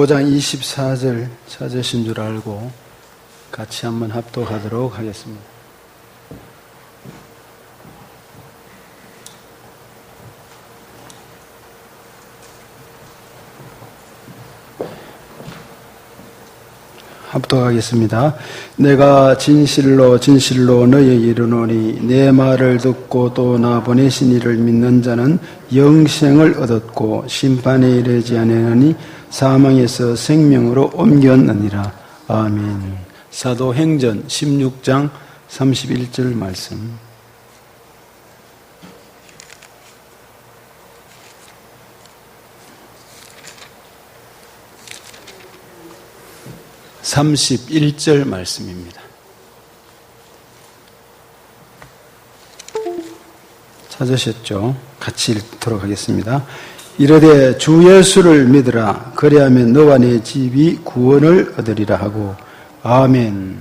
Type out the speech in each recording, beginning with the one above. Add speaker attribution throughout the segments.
Speaker 1: 15장 24절 찾으신 줄 알고 같이 한번 합독하도록 하겠습니다. 합독하겠습니다. 내가 진실로 진실로 너희에게 이르노니 내 말을 듣고 또 나 보내신 이를 믿는 자는 영생을 얻었고 심판에 이르지 아니하니 사망에서 생명으로 옮겼느니라. 아멘. 사도행전 16장 31절 말씀. (31절) 말씀입니다. 찾으셨죠? 같이 읽도록 하겠습니다. 이르되 주 예수를 믿으라. 그리하면 너와 네 집이 구원을 얻으리라 하고. 아멘.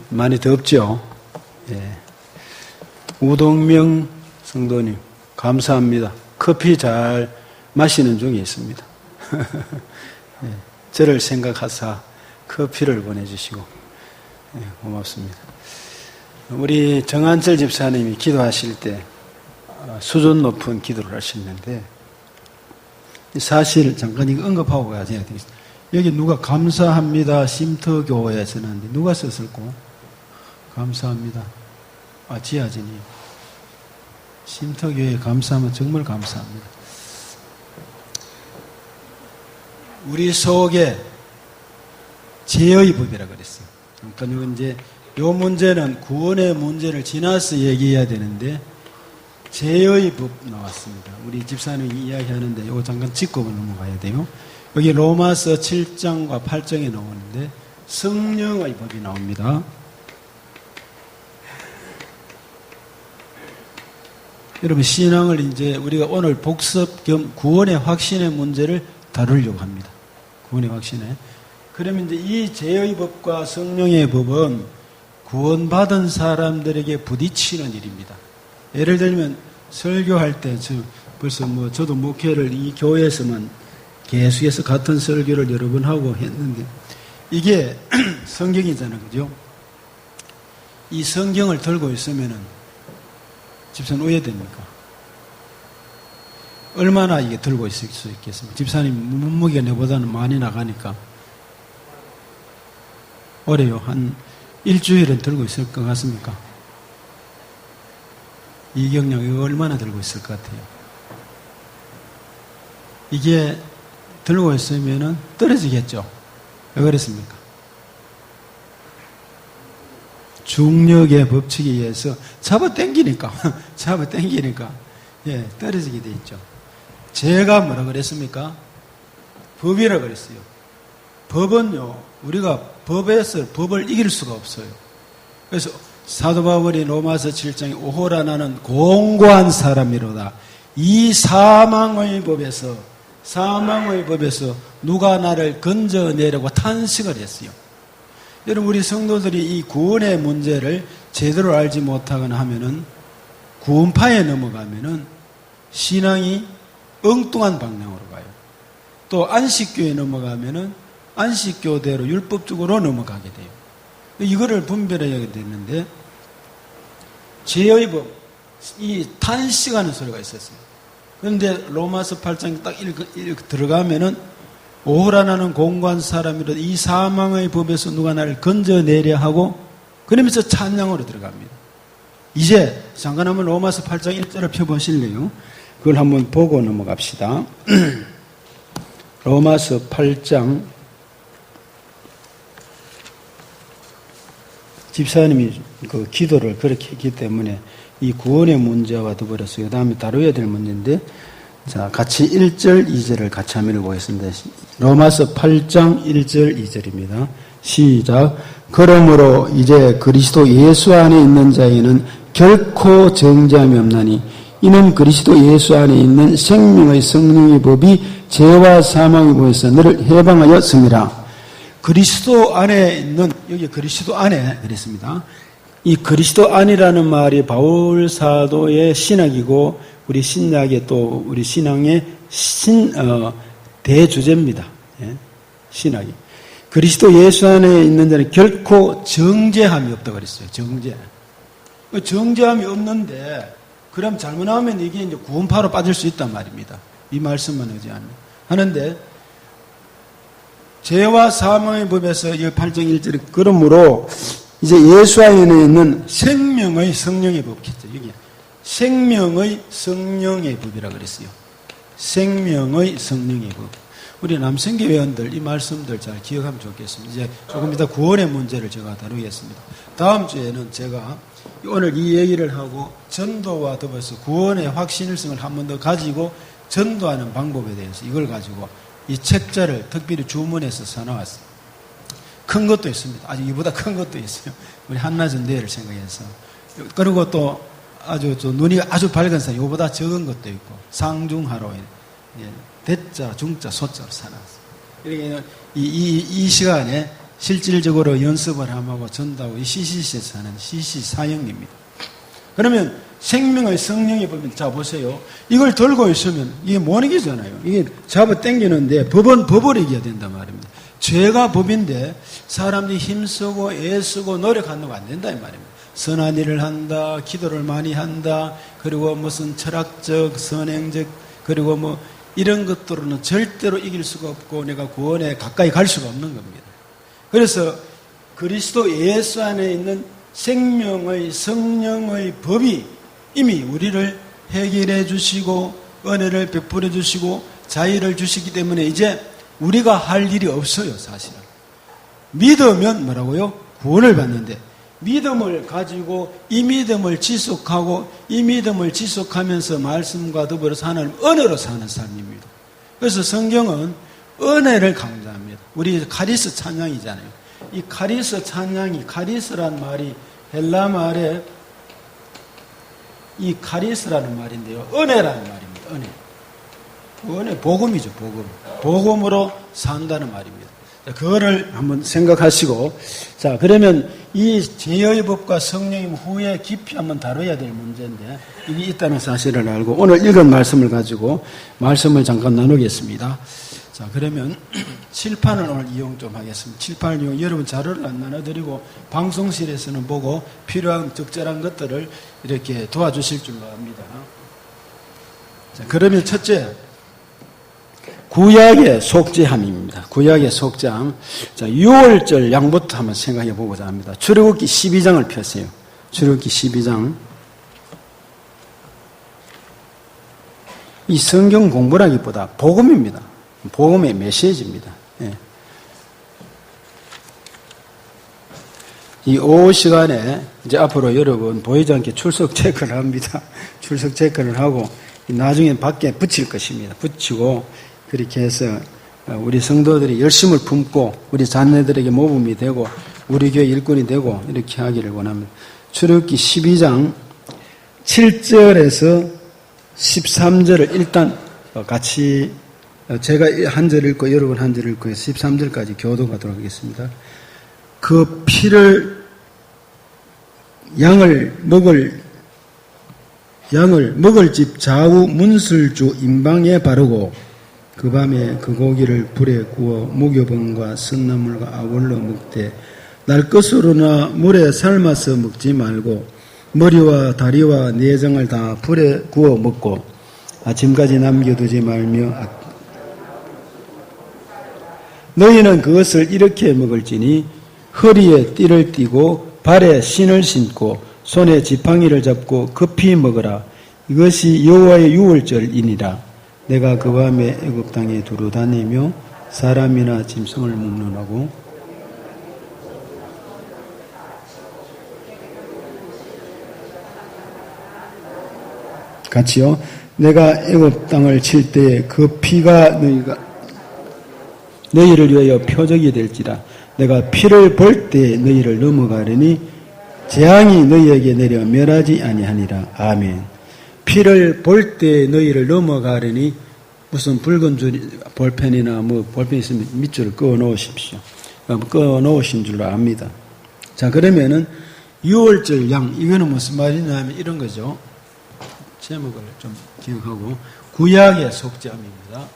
Speaker 1: 많이 덥죠? 예. 우동명 성도님 감사합니다. 커피 잘 마시는 중에 있습니다. 예. 저를 생각하사 커피를 보내주시고 고맙습니다. 우리 정한철 집사님이 기도하실 때 수준 높은 기도를 하셨는데 사실 잠깐 이거 언급하고 가야 되겠습니다. 여기 누가 감사합니다 쉼터교회 쓰는데 누가 썼을까? 감사합니다. 지하진이 쉼터교회 감사하면 정말 감사합니다. 우리 속에 죄의 법이라 그랬어요. 잠깐 이제 요 문제는 구원의 문제를 지나서 얘기해야 되는데 죄의 법 나왔습니다. 우리 집사님이 이야기하는데 이거 잠깐 짚고 넘어가야 돼요. 여기 로마서 7장과 8장에 나오는데 성령의 법이 나옵니다. 여러분 신앙을 이제 우리가 오늘 복습 겸 구원의 확신의 문제를 다루려고 합니다. 구원의 확신에. 그러면 이제 이 죄의 법과 성령의 법은 구원받은 사람들에게 부딪히는 일입니다. 예를 들면 설교할 때 벌써 저도 목회를 이 교회에서만 계속해서 같은 설교를 여러 번 하고 했는데 이게 성경이잖아요. 그죠? 이 성경을 들고 있으면은 집사님 오해됩니까? 얼마나 이게 들고 있을 수 있겠습니까? 집사님 몸무게가 내보다는 많이 나가니까 오래요. 한 일주일은 들고 있을 것 같습니까? 이경량 이거 얼마나 들고 있을 것 같아요? 이게 들고 있으면은 떨어지겠죠? 왜 그랬습니까? 중력의 법칙에 의해서 잡아당기니까 예, 떨어지게 돼 있죠. 제가 뭐라 그랬습니까? 법이라 그랬어요. 법은요, 우리가 법에서 법을 이길 수가 없어요. 그래서 사도 바울이 로마서 7장에 오호라 나는 공고한 사람이로다. 이 사망의 법에서 누가 나를 건져내려고 탄식을 했어요. 여러분 우리 성도들이 이 구원의 문제를 제대로 알지 못하거나 하면은 구원파에 넘어가면은 신앙이 엉뚱한 방향으로 가요. 또 안식교에 넘어가면은 안식교대로 율법적으로 넘어가게 돼요. 이거를 분별해야 되는데 죄의 법, 이 탄식하는 소리가 있었어요. 그런데 로마서 8장 딱 들어가면은 오호라 나는 공고한 사람이라 이 사망의 법에서 누가 나를 건져내려 하고 그러면서 찬양으로 들어갑니다. 이제 잠깐 한번 로마서 8장 1절을 펴보실래요? 그걸 한번 보고 넘어갑시다. 로마서 8장 집사님이 그 기도를 그렇게 했기 때문에 이 구원의 문제와 더불어서 그 다음에 다루어야 될 문제인데 자, 같이 1절, 2절을 같이 한번 읽어보겠습니다. 로마서 8장 1절, 2절입니다. 시작. 그러므로 이제 그리스도 예수 안에 있는 자에는 결코 정죄함이 없나니 이는 그리스도 예수 안에 있는 생명의 성령의 법이 죄와 사망의 법에서 너를 해방하였습니다. 그리스도 안에 있는, 여기 그리스도 안에 그랬습니다. 이 그리스도 안이라는 말이 바울 사도의 신학이고 우리 신약의 또 우리 신앙의 대주제입니다. 예? 신학이. 그리스도 예수 안에 있는 자는 결코 정죄함이 없다고 그랬어요. 정죄. 정죄함이 없는데, 그럼 잘못하면 이게 이제 구원파로 빠질 수 있단 말입니다. 이 말씀만 의지하면. 하는데, 죄와 사망의 법에서 이 8장 1절에 그러므로 이제 예수 안에 있는 생명의 성령의 법이겠죠. 여기 생명의 성령의 법이라고 그랬어요. 생명의 성령의 법. 우리 남성계 회원들 이 말씀들 잘 기억하면 좋겠습니다. 이제 조금 이따 구원의 문제를 제가 다루겠습니다. 다음 주에는 제가 오늘 이 얘기를 하고 전도와 더불어서 구원의 확신성을 한 번 더 가지고 전도하는 방법에 대해서 이걸 가지고 이 책자를 특별히 주문해서 사놓았어요. 큰 것도 있습니다. 아주 이보다 큰 것도 있어요. 우리 한낮은 내일을 생각해서. 그리고 또 아주 눈이 아주 밝은 사람, 이보다 적은 것도 있고, 상중하로, 대자, 중자, 소자로 사놨어요. 이렇게 이 시간에 실질적으로 연습을 하고 전도하고 이 CCC에서 하는 CC 사역입니다. 그러면 생명의 성령이 보면, 자, 보세요. 이걸 들고 있으면 이게 못 이기잖아요. 이게 잡아 당기는데 법은 법을 이겨야 된단 말입니다. 죄가 법인데 사람들이 힘쓰고 애쓰고 노력한다고 안 된다 이 말입니다. 선한 일을 한다, 기도를 많이 한다, 그리고 무슨 철학적, 선행적, 그리고 뭐 이런 것들로는 절대로 이길 수가 없고 내가 구원에 가까이 갈 수가 없는 겁니다. 그래서 그리스도 예수 안에 있는 생명의 성령의 법이 이미 우리를 해결해 주시고 은혜를 베풀어 주시고 자유를 주시기 때문에 이제 우리가 할 일이 없어요, 사실은. 믿으면 뭐라고요? 구원을 받는데 믿음을 가지고 이 믿음을 지속하고 이 믿음을 지속하면서 말씀과 더불어서 하나님 은혜로 사는 삶입니다. 그래서 성경은 은혜를 강조합니다. 우리 카리스 찬양이잖아요. 이 카리스 찬양이, 카리스란 말이 헬라 말에 이 카리스라는 말인데요. 은혜라는 말입니다. 은혜. 은혜, 복음이죠, 복음. 복음으로 산다는 말입니다. 그거를 한번 생각하시고, 자, 그러면 이 죄의 법과 성령의 후에 깊이 한번 다뤄야 될 문제인데, 이게 있다는 사실을 알고, 오늘 읽은 말씀을 가지고 말씀을 잠깐 나누겠습니다. 자, 그러면 칠판을 오늘 이용 좀 하겠습니다. 칠판을 이용, 여러분 자료를 안 나눠드리고, 방송실에서는 보고 필요한 적절한 것들을 이렇게 도와주실 줄로 압니다. 자, 그러면 첫째, 구약의 속죄함입니다. 구약의 속죄함. 자, 6월절 양부터 한번 생각해 보고자 합니다. 출애굽기 12장을 펴세요. 출애굽기 12장. 이 성경 공부라기보다 복음입니다. 복음의 메시지입니다. 예. 이 오후 시간에 이제 앞으로 여러분 보이지 않게 출석 체크를 합니다. 출석 체크를 하고 나중에 밖에 붙일 것입니다. 붙이고 그렇게 해서 우리 성도들이 열심을 품고 우리 자녀들에게 모범이 되고 우리 교회 일꾼이 되고 이렇게 하기를 원합니다. 출애굽기 12장 7절에서 13절을 일단 같이 제가 한 절 읽고 여러분 한 절 읽고 13절까지 교도하도록 하겠습니다. 그 피를 양을 먹을 집 좌우 문술주 임방에 바르고 그 밤에 그 고기를 불에 구워 무교병과 쓴나물과 아울러 먹되 날 것으로나 물에 삶아서 먹지 말고 머리와 다리와 내장을 다 불에 구워 먹고 아침까지 남겨두지 말며 너희는 그것을 이렇게 먹을지니 허리에 띠를 띠고 발에 신을 신고 손에 지팡이를 잡고 급히 먹으라. 이것이 여호와의 유월절이니라. 내가 그 밤에 애굽 땅에 두루 다니며 사람이나 짐승을 먹는하고 같이요. 내가 애굽 땅을 칠 때에 그 피가 너희를 위하여 표적이 될지라. 내가 피를 볼 때에 너희를 넘어가려니 재앙이 너희에게 내려 멸하지 아니하니라. 아멘. 피를 볼 때에 너희를 넘어가려니 무슨 붉은 볼펜이나 뭐 볼펜 있으면 밑줄을 그어 놓으십시오. 그어 놓으신 줄로 압니다. 자, 그러면은 6월절 양, 이거는 무슨 말이냐면 이런 거죠. 제목을 좀 기억하고 구약의 속죄함입니다.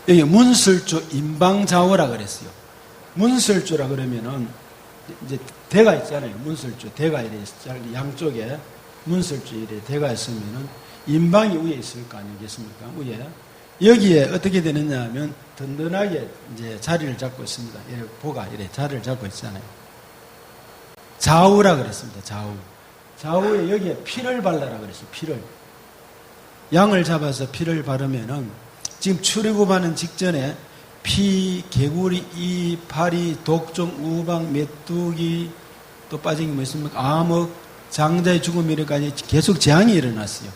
Speaker 1: 여기 문설주 임방자오라 그랬어요. 문설주라 그러면은 이제 대가 있잖아요. 문설주 대가 이래 양쪽에 문설주 이래 대가 있으면은 임방이 위에 있을 거 아니겠습니까? 위에 여기에 어떻게 되느냐 하면 든든하게 이제 자리를 잡고 있습니다. 이렇게 보가 이래 자리를 잡고 있잖아요. 좌우라 그랬습니다. 좌우. 좌우에 여기에 피를 발라라 그랬어요. 피를. 양을 잡아서 피를 바르면은 지금 출애굽하는 직전에 피, 개구리, 이, 파리, 독종, 우방, 메뚜기 또 빠진 게 뭐 있습니까? 암흑, 장자의 죽음 이래까지 계속 재앙이 일어났어요.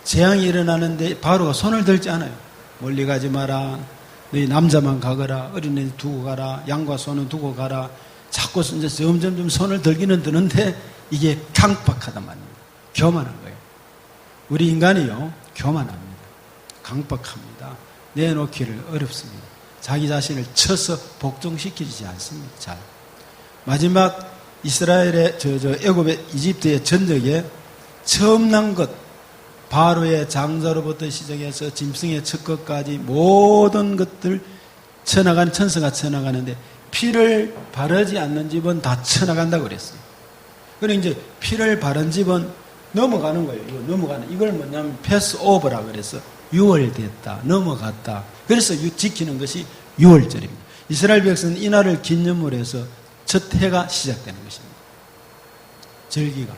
Speaker 1: 재앙이 일어나는데 바로가 손을 들지 않아요. 멀리 가지 마라. 너희 남자만 가거라. 어린애 두고 가라. 양과 소는 두고 가라. 자꾸 이제 점점 손을 들기는 드는데 이게 강박하단 말입니다. 교만한 거예요. 우리 인간이요. 교만합니다. 강박합니다. 내놓기를 어렵습니다. 자기 자신을 쳐서 복종시키지 않습니다. 잘. 마지막 이스라엘의 애굽의 이집트의 전적에 처음 난 것, 바로의 장자로부터 시작해서 짐승의 첫 것까지 모든 것들 쳐나가는 천사가 쳐나가는데 피를 바르지 않는 집은 다 쳐나간다고 그랬어요. 그리고 이제 피를 바른 집은 넘어가는 거예요. 이거 넘어가는. 이걸 뭐냐면 패스 오버라 그래서 유월됐다. 넘어갔다. 그래서 지키는 것이 유월절입니다. 이스라엘 백성은 이날을 기념으로 해서 첫 해가 시작되는 것입니다. 절기가.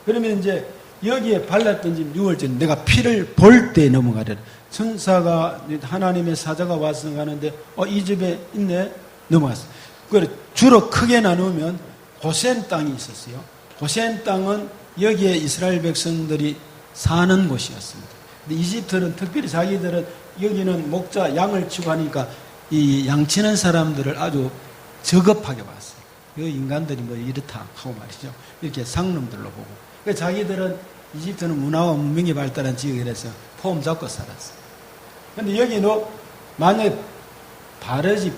Speaker 1: 그러면 이제 여기에 발랐던 집 유월절 내가 피를 볼 때 넘어가려. 천사가 하나님의 사자가 와서 가는데 이 집에 있네. 넘어갔어요. 주로 크게 나누면 고센 땅이 있었어요. 고센 땅은 여기에 이스라엘 백성들이 사는 곳이었습니다. 근데 이집트는 특별히 자기들은 여기는 목자 양을 치고 하니까 이 양치는 사람들을 아주 저급하게 봤어요. 이 인간들이 뭐 이렇다 하고 말이죠. 이렇게 상놈들로 보고. 그러니까 자기들은 이집트는 문화와 문명이 발달한 지역이라서 폼 잡고 살았어요. 근데 여기는 만약에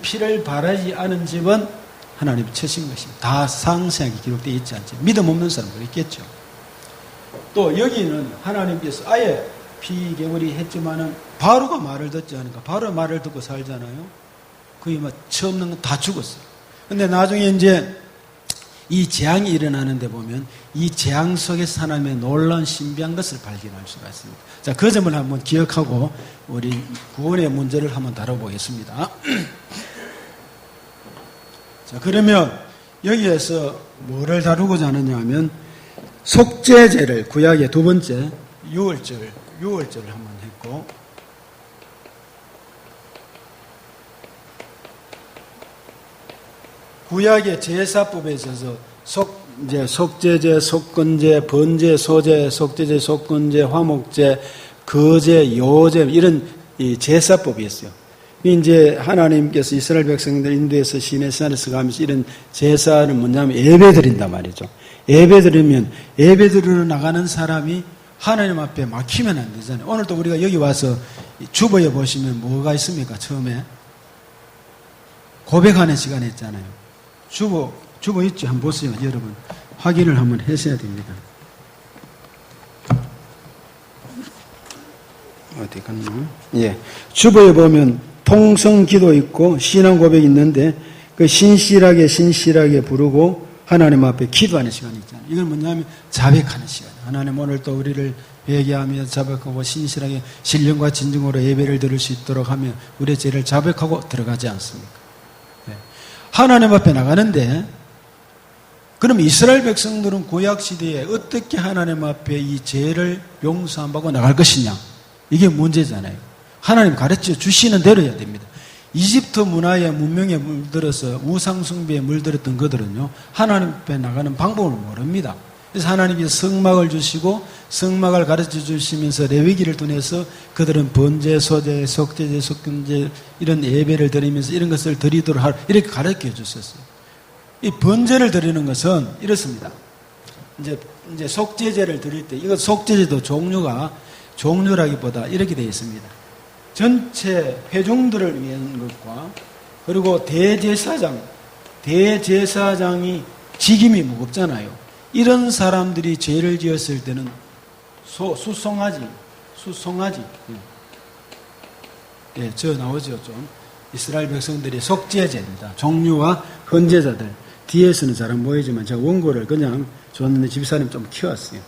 Speaker 1: 피를 바르지 않은 집은 하나님이 쳐신 것입니다. 다 상세하게 기록되어 있지 않죠. 믿음 없는 사람도 있겠죠. 또 여기는 하나님께서 아예 피개구리 했지만은 바로가 말을 듣지 않으니까 바로 말을 듣고 살잖아요. 거의 뭐 처음 난 건 다 죽었어요. 근데 나중에 이제 이 재앙이 일어나는데 보면 이 재앙 속에서 하나님의 놀라운 신비한 것을 발견할 수가 있습니다. 자, 그 점을 한번 기억하고 우리 구원의 문제를 한번 다뤄보겠습니다. 자, 그러면 여기에서 뭐를 다루고자 하느냐 하면 속죄제를 구약의 두 번째 유월절을 한번 했고 구약의 제사법에 있어서 속죄제, 속건제, 번제, 소제, 속죄제, 속건제, 화목제, 거제, 요제 이런 이 제사법이 있어요. 이제 하나님께서 이스라엘 백성들 인도에서 시내산에서 가면서 이런 제사는 뭐냐면 예배 드린단 말이죠. 예배 드리면 예배 드리러 나가는 사람이 하나님 앞에 막히면 안 되잖아요. 오늘도 우리가 여기 와서 주보에 보시면 뭐가 있습니까? 처음에 고백하는 시간 했잖아요. 주보 있죠? 한번 보세요. 여러분 확인을 한번 하셔야 됩니다. 어디 갔나? 예, 주보에 보면 통성기도 있고 신앙 고백이 있는데 그 신실하게 부르고 하나님 앞에 기도하는 시간이 있잖아요. 이건 뭐냐면 자백하는 시간. 하나님 오늘 또 우리를 회개하며 자백하고 신실하게 신령과 진정으로 예배를 드릴 수 있도록 하며 우리의 죄를 자백하고 들어가지 않습니까? 네. 하나님 앞에 나가는데 그럼 이스라엘 백성들은 구약시대에 어떻게 하나님 앞에 이 죄를 용서받고 나갈 것이냐? 이게 문제잖아요. 하나님 가르쳐 주시는 대로 해야 됩니다. 이집트 문화의 문명에 물들어서 우상숭배에 물들었던 그들은요, 하나님 앞에 나가는 방법을 모릅니다. 그래서 하나님께서 성막을 주시고 성막을 가르쳐 주시면서 레위기를 통해서 그들은 번제, 소제, 속죄제, 속금제 이런 예배를 드리면서 이런 것을 드리도록 이렇게 가르쳐 주셨어요. 이 번제를 드리는 것은 이렇습니다. 이제 속죄제를 드릴 때 이거 속죄제도 종류라기보다 이렇게 되어 있습니다. 전체 회중들을 위한 것과 그리고 대제사장이 직임이 무겁잖아요. 이런 사람들이 죄를 지었을 때는 수송아지 예, 저 나오죠, 좀. 이스라엘 백성들이 속죄제입니다. 종류와 헌제자들. 뒤에서는 잘 안 보이지만 제가 원고를 그냥 줬는데 집사님 좀 키웠어요.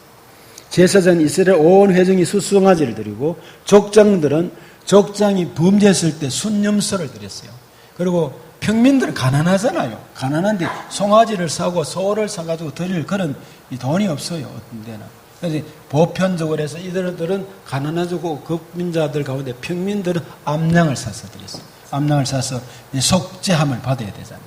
Speaker 1: 제사장은 이스라엘 온 회중이 수송아지를 드리고 족장들은 족장이 범죄했을 때 순념소를 드렸어요. 그리고 평민들은 가난하잖아요. 가난한데 송아지를 사고 소를 사가지고 드릴 그런 돈이 없어요. 어떤 데는. 그래서 보편적으로 해서 이들은 가난하고 급민자들 가운데 평민들은 암양을 사서 드렸어요. 암양을 사서 속죄함을 받아야 되잖아요.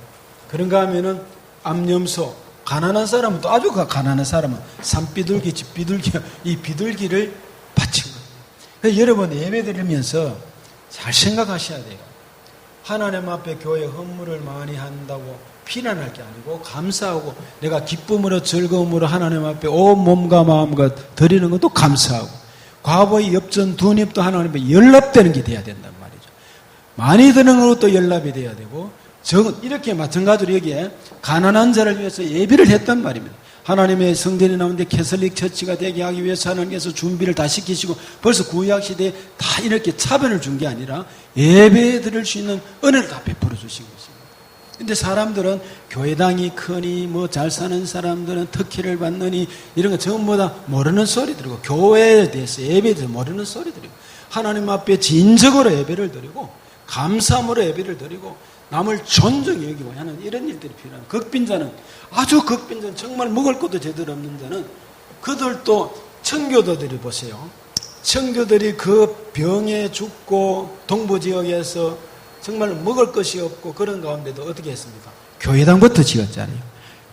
Speaker 1: 그런가 하면은 암염소, 가난한 사람은 또 아주 가난한 사람은 산비둘기, 집비둘기, 이 비둘기를 바친 거예요. 그래서 여러분 예배 드리면서 잘 생각하셔야 돼요. 하나님 앞에 교회 헌물을 많이 한다고 피난할 게 아니고 감사하고 내가 기쁨으로 즐거움으로 하나님 앞에 온 몸과 마음과 드리는 것도 감사하고 과거의 엽전 두닙도 하나님 앞에 연락되는 게 돼야 된단 말이죠. 많이 드는 것도 연락이 돼야 되고 이렇게 마찬가지로 여기에 가난한 자를 위해서 예비를 했단 말입니다. 하나님의 성전이 나오는데 캐슬릭 처치가 되게 하기 위해서 하나님께서 준비를 다 시키시고 벌써 구약시대에 다 이렇게 차변을 준 게 아니라 예배 드릴 수 있는 은혜를 다 베풀어 주신 것입니다. 근데 사람들은 교회당이 크니 뭐 잘 사는 사람들은 특혜를 받느니 이런 거 전부 다 모르는 소리 드리고 교회에 대해서 예배에 대해서 모르는 소리 드리고 하나님 앞에 진정으로 예배를 드리고 감사함으로 예배를 드리고 남을 존중히 여기고 하는 이런 일들이 필요합니다. 극빈자는 아주 극빈자는 정말 먹을 것도 제대로 없는 자는 그들도 청교도들이 보세요. 청교들이 그 병에 죽고 동부지역에서 정말 먹을 것이 없고 그런 가운데도 어떻게 했습니까? 교회당부터 지었잖아요.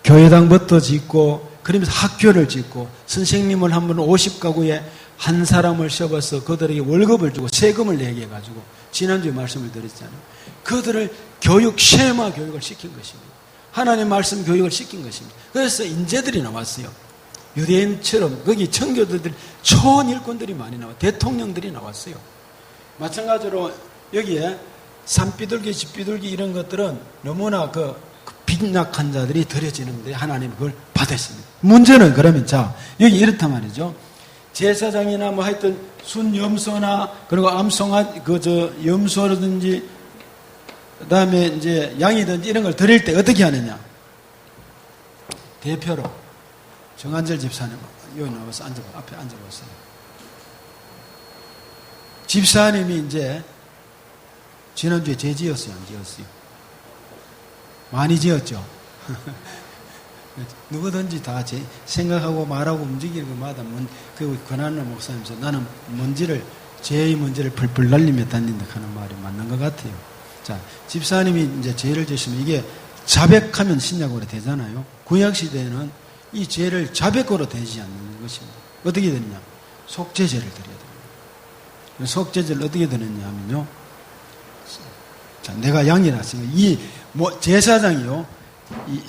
Speaker 1: 교회당부터 짓고 그러면서 학교를 짓고 선생님을 한 번 50가구에 한 사람을 셔봐서 그들에게 월급을 주고 세금을 내게 해가지고 지난주에 말씀을 드렸잖아요. 그들을 쉐마 교육을 시킨 것입니다. 하나님 말씀 교육을 시킨 것입니다. 그래서 인재들이 나왔어요. 유대인처럼 거기 청교도들 초원 일꾼들이 많이 나와 대통령들이 나왔어요. 마찬가지로 여기에 산비둘기, 집비둘기 이런 것들은 너무나 그 빈약한 자들이 드려지는데 하나님 그걸 받았습니다. 문제는 그러면 자 여기 이렇단 말이죠. 제사장이나 뭐 하여튼 순염소나 그리고 암송아 염소라든지 그다음에 이제 양이든지 이런 걸 드릴 때 어떻게 하느냐? 대표로 정한절 집사님 여기 나와서 앞에 앉아보세요. 집사님이 이제 지난주에 죄 지었어요, 안 지었어요? 많이 지었죠. 누구든지 다 생각하고 말하고 움직이는 것마다 그 권한을 목사님께서 나는 죄의 먼지를 풀풀 날리며 다닌다 하는 말이 맞는 것 같아요. 자, 집사님이 이제 죄를 지시면 이게 자백하면 신약으로 되잖아요. 구약시대에는 이 죄를 자백으로 되지 않는 것입니다. 어떻게 되느냐? 속죄제를 드려야 됩니다. 속죄제를 어떻게 드느냐 하면요. 자, 내가 양이라 했으니까 제사장이요.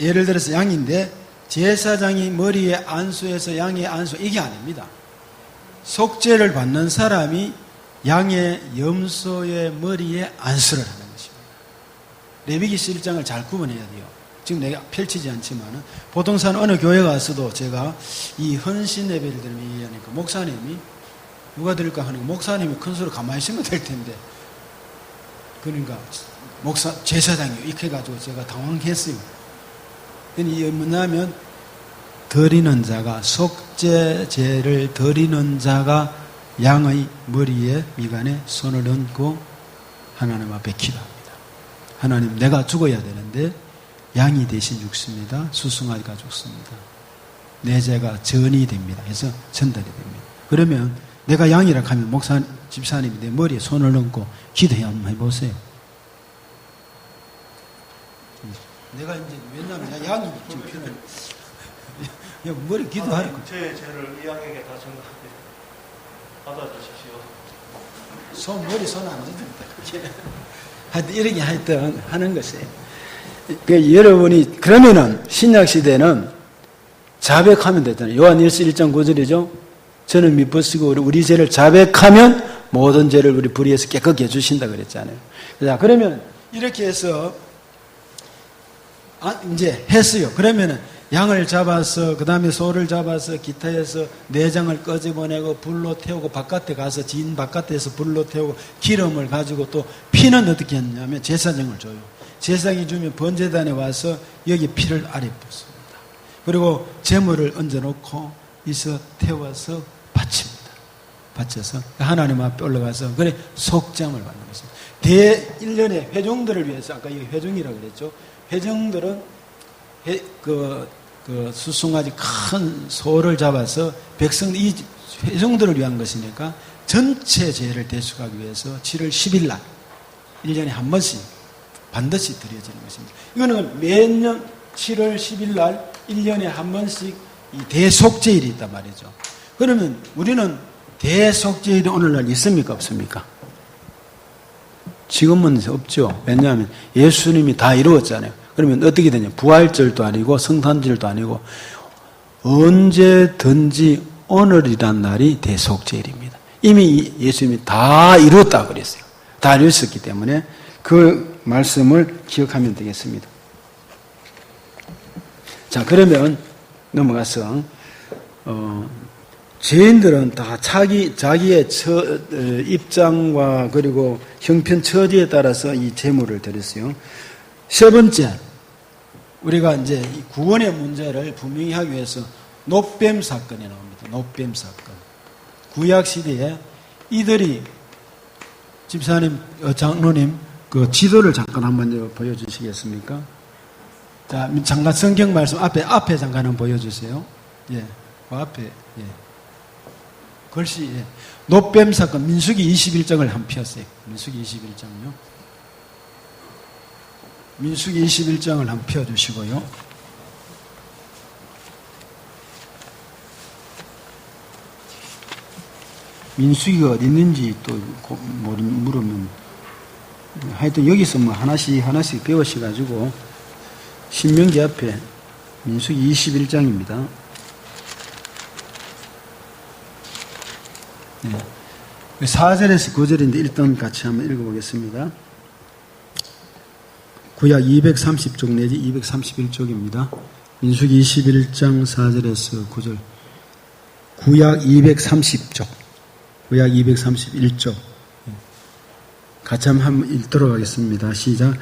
Speaker 1: 예를 들어서 양인데 제사장이 머리에 안수해서 양의 안수 이게 아닙니다. 속죄를 받는 사람이 양의 염소의 머리에 안수를 하는 것입니다. 레위기 11장을 잘 구분해야 돼요. 지금 내가 펼치지 않지만은 보통상 어느 교회 가서도 제가 이 헌신 예배를 드리면 얘기하니까 목사님이 누가 드릴까 하는 거 목사님이 큰 소리 가만히 있으면 될 텐데 그러니까 제사장이요 이렇게 해가지고 제가 당황했어요. 이게 뭐냐면 드리는 자가 속죄제를 드리는 자가 양의 머리에 미간에 손을 얹고 하나님 앞에 기도합니다. 하나님 내가 죽어야 되는데 양이 대신 죽습니다. 수승아지가 죽습니다. 내 죄가 전이 됩니다. 해서 전달이 됩니다. 그러면 내가 양이라 하면 집사님이 내 머리에 손을 얹고 기도해 한번 해보세요. 내가 이제 왜냐면 양이 지금 편해. 머리 기도하라고.
Speaker 2: 제 죄를 이 양에게 다 전가하게 받아주십시오.
Speaker 1: 머리 손 안 얹는다. 하여튼 이렇게 하여튼 하는 것이에요. 여러분이 그러면은 신약 시대는 자백하면 되잖아요. 요한일서 1장 9절이죠. 저는 미쁘시고 우리 죄를 자백하면 모든 죄를 우리 불의에서 깨끗게 해주신다 그랬잖아요. 자, 그러면 이렇게 해서 이제 했어요. 그러면은 양을 잡아서 그 다음에 소를 잡아서 기타에서 내장을 꺼집어내고 불로 태우고 바깥에 가서 진 바깥에서 불로 태우고 기름을 가지고 또 피는 어떻게 했냐면 제사장을 줘요. 제사장이 주면 번제단에 와서 여기 피를 아래 붓습니다. 그리고 제물을 얹어놓고 이서 태워서 바칩니다. 바쳐서 하나님 앞에 올라가서 그래 속죄함을 받는 것입니다. 1년의 회중들을 위해서 아까 이 회중이라고 그랬죠. 회중들은 수송아지 큰 소를 잡아서 이 회중들을 위한 것이니까 전체 죄를 대속하기 위해서 7월 10일 날 1년에 한 번씩 반드시 드려지는 것입니다. 이거는 매년 7월 10일 날 1년에 한 번씩 이 대속죄일이 있단 말이죠. 그러면 우리는 대속죄일이 오늘날 있습니까? 없습니까? 지금은 없죠. 왜냐하면 예수님이 다 이루었잖아요. 그러면 어떻게 되냐? 부활절도 아니고 성탄절도 아니고 언제든지 오늘이란 날이 대속죄일입니다. 이미 예수님이 다 이루었다 그랬어요. 다 이루었기 때문에 그 말씀을 기억하면 되겠습니다. 자, 그러면 넘어가서 죄인들은 다 자기의 입장과 그리고 형편 처지에 따라서 이 제물을 드렸어요. 세 번째, 우리가 이제 구원의 문제를 분명히 하기 위해서 놋뱀 사건이 나옵니다. 놋뱀 사건. 구약 시대에 이들이 집사님, 장로님 그 지도를 잠깐 한번 보여주시겠습니까? 자, 잠깐 성경 말씀 앞에 잠깐 한번 보여주세요. 예, 그 앞에 예. 글씨 예. 놋뱀 사건 민수기 21장을 한번 펴세요. 민수기 21장요. 민수기 21장을 한번 펴주시고요. 민수기가 어디 있는지 또 물으면 하여튼 여기서 뭐 하나씩 배우셔가지고 신명기 앞에 민수기 21장입니다. 네. 4절에서 9절인데 일단 같이 한번 읽어보겠습니다. 구약 230쪽 내지 231쪽입니다. 민수기 21장 4절에서 9절. 구약 230쪽. 구약 231쪽. 같이 한번 읽도록 하겠습니다. 시작.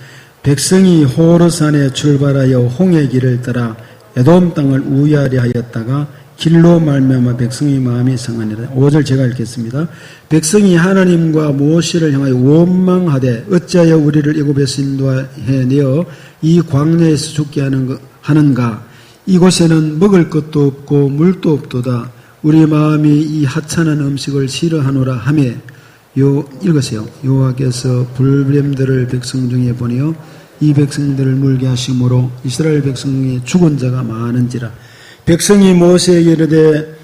Speaker 1: 백성이 호르산에 출발하여 홍해 길을 따라 에돔 땅을 우회하려 하였다가 길로 말미암아 백성의 마음이 상하니라. 5절 제가 읽겠습니다. 백성이 하나님과 모세를 향하여 원망하되 어찌하여 우리를 애굽에서 인도해 내어 이 광야에서 죽게 하는가. 이곳에는 먹을 것도 없고 물도 없도다. 우리 마음이 이 하찮은 음식을 싫어하노라 하며 읽으세요. 여호와께서 불뱀들을 백성 중에 보내어 이 백성들을 물게 하심으로 이스라엘 백성 중에 죽은 자가 많은지라. 백성이 모세에게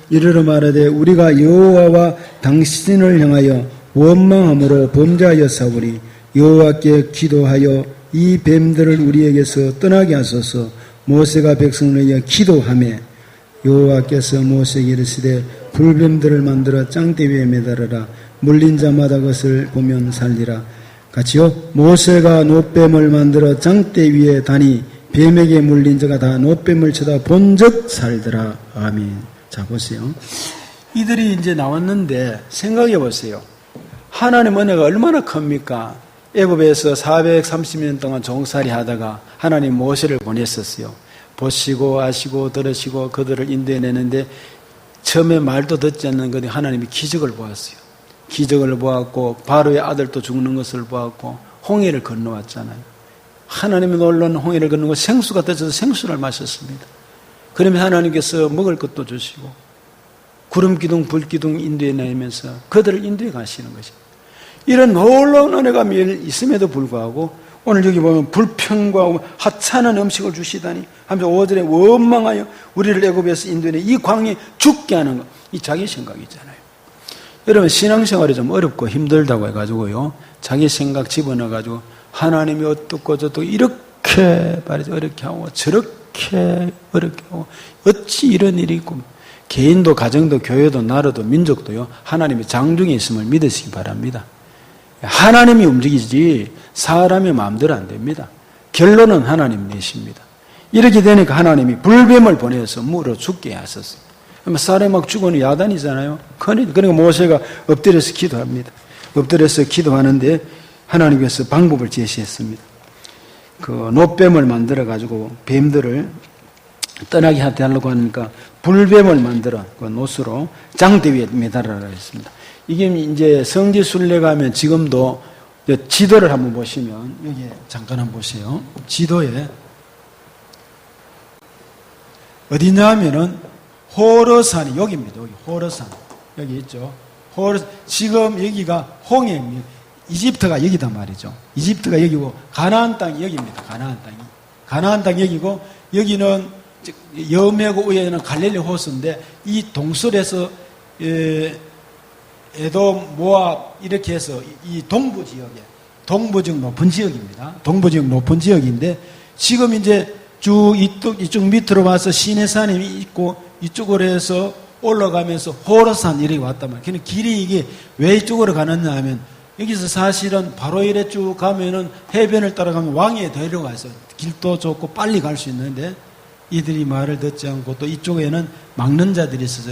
Speaker 1: 이르러 말하되 우리가 여호와와 당신을 향하여 원망함으로 범죄하였사오니 여호와께 기도하여 이 뱀들을 우리에게서 떠나게 하소서. 모세가 백성을 위하여 기도하며 여호와께서 모세에게 이르시되 불뱀들을 만들어 짱대 위에 매달아라. 물린 자마다 그것을 보면 살리라. 같이요. 모세가 놋뱀을 만들어 짱대 위에 다니 뱀에게 물린 자가 다 놋뱀을 쳐다 본즉 살더라. 아멘. 자, 보세요. 이들이 이제 나왔는데 생각해 보세요. 하나님 은혜가 얼마나 큽니까? 애굽에서 430년 동안 종살이 하다가 하나님 모세를 보냈었어요. 보시고 아시고 들으시고 그들을 인도해내는데 처음에 말도 듣지 않는 것이 하나님이 기적을 보았어요. 기적을 보았고 바로의 아들도 죽는 것을 보았고 홍해를 건너왔잖아요. 하나님이 놀라는 홍해를 건너고 생수가 터져서 생수를 마셨습니다. 그러면 하나님께서 먹을 것도 주시고 구름기둥 불기둥 인도해 내면서 그들을 인도해 가시는 것입니다. 이런 놀라운 은혜가 있음에도 불구하고 오늘 여기 보면 불평과 하찮은 음식을 주시다니 하면서 5절에 원망하여 우리를 애굽에서 인도해 이 광야에 죽게 하는 것, 이 자기 생각이잖아요. 여러분 신앙생활이 좀 어렵고 힘들다고 해가지고요 자기 생각 집어넣어가지고 하나님이 어떻고 저떻고 이렇게 말이죠 어렵게 하고 저렇게 어렵게 하고 어찌 이런 일이 있고 개인도 가정도 교회도 나라도 민족도요 하나님의 장중에 있음을 믿으시기 바랍니다. 하나님이 움직이지 사람의 마음대로 안 됩니다. 결론은 하나님 내십니다. 이렇게 되니까 하나님이 불뱀을 보내서 물어 죽게 하셨어요. 쌀에 막 죽어는 야단이잖아요. 그러니까 모세가 엎드려서 기도합니다. 엎드려서 기도하는데 하나님께서 방법을 제시했습니다. 그 노뱀을 만들어 가지고 뱀들을 떠나게 하려고 하니까 불뱀을 만들어 그 노스로 장대 위에 매달아라 했습니다. 이게 이제 성지순례 가면 지금도 지도를 한번 보시면 여기 잠깐 한번 보세요. 지도에 어디냐 하면은 호르산이 여기입니다. 여기 호르산 여기 있죠. 지금 여기가 홍해입니다. 이집트가 여기단 말이죠. 이집트가 여기고 가나안 땅이 여기입니다. 가나안 땅이 여기고 여기는 여메고 위에는 갈릴리 호수인데 이 동설에서 에돔, 모압 이렇게 해서 이 동부 지역 높은 지역입니다. 동부 지역 높은 지역인데 지금 이제 쭉 이쪽 밑으로 와서 시내산이 있고 이쪽으로 해서 올라가면서 호르산 이렇게 왔단 말이에요. 그러니까 길이 이게 왜 이쪽으로 가느냐 하면 여기서 사실은 바로 이래 쭉 가면은 해변을 따라가면 왕에 데려가서 길도 좋고 빨리 갈 수 있는데 이들이 말을 듣지 않고 또 이쪽에는 막는 자들이 있어서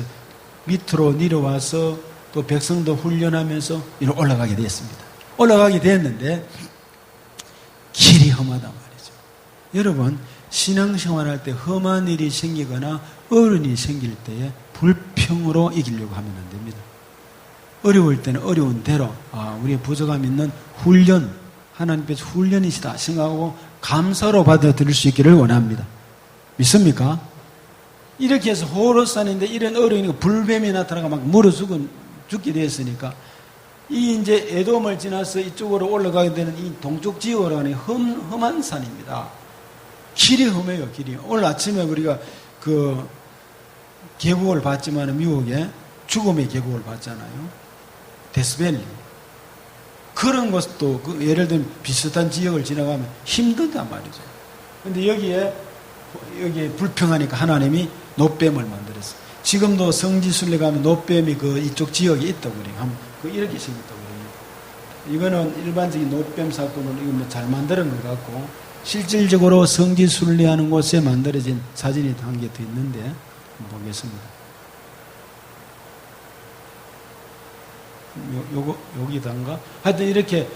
Speaker 1: 밑으로 내려와서 또 백성도 훈련하면서 이렇게 올라가게 됐습니다. 올라가게 됐는데 길이 험하단 말이죠. 여러분 신앙생활할 때 험한 일이 생기거나 어려움이 생길 때에 불평으로 이기려고 하면 안 됩니다. 어려울 때는 어려운 대로 우리의 부족함 있는 훈련, 하나님께서 훈련이시다 생각하고 감사로 받아들일 수 있기를 원합니다. 믿습니까? 이렇게 해서 호르산인데 이런 어려움이 불뱀이 나타나가 막 물어 죽게 되었으니까 이 이제 에돔을 지나서 이쪽으로 올라가게 되는 이 동쪽 지역으로 가는 험한 산입니다. 길이 험해요, 길이. 오늘 아침에 우리가 그 계곡을 봤지만 미국에 죽음의 계곡을 봤잖아요. 데스밸리. 그런 것도 예를 들면 비슷한 지역을 지나가면 힘들단 말이죠. 근데 여기에 불평하니까 하나님이 노뱀을 만들었어요. 지금도 성지순례 가면 노뱀이 이쪽 지역에 있다고 그래요. 이렇게 생겼다고 그래요. 이거는 일반적인 노뱀 사건으로 이거 잘 만드는 것 같고, 실질적으로 성지순례하는 곳에 만들어진 사진이 한 개 더 있는데, 한번 보겠습니다. 여기단가? 하여튼 이렇게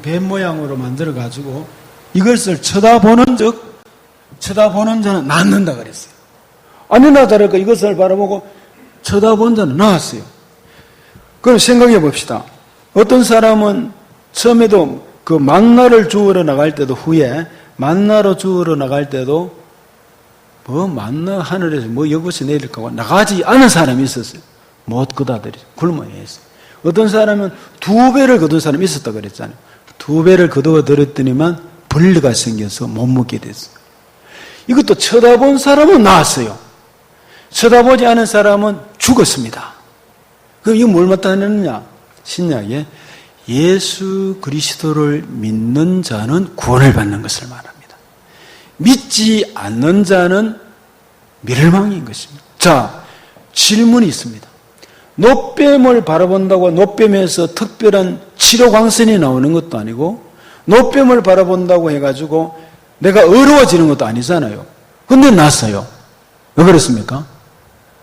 Speaker 1: 뱀 모양으로 만들어가지고 이것을 쳐다보는 자는 낫는다 그랬어요. 아니나 다를까 이것을 바라보고 쳐다본 자는 나았어요. 그럼 생각해 봅시다. 어떤 사람은 처음에도 그 망나를 주우러 나갈 때도 후에 만나로 주우러 나갈 때도 만나 하늘에서 여기서 내릴까 나가지 않은 사람이 있었어요. 못 거다들이 굶어야 했어요. 어떤 사람은 2배를 거둔 사람이 있었다 그랬잖아요. 2배를 거두어 들었더니만 벌레가 생겨서 못 먹게 됐어요. 이것도 쳐다본 사람은 나았어요. 쳐다보지 않은 사람은 죽었습니다. 그럼 이거 뭘 나타내느냐? 신약에 예수 그리스도를 믿는 자는 구원을 받는 것을 말합니다. 믿지 않는 자는 멸망인 것입니다. 자, 질문이 있습니다. 노뱀을 바라본다고 노뱀에서 특별한 치료 광선이 나오는 것도 아니고 노뱀을 바라본다고 해가지고 내가 어려워지는 것도 아니잖아요. 근데 났어요. 왜 그렇습니까?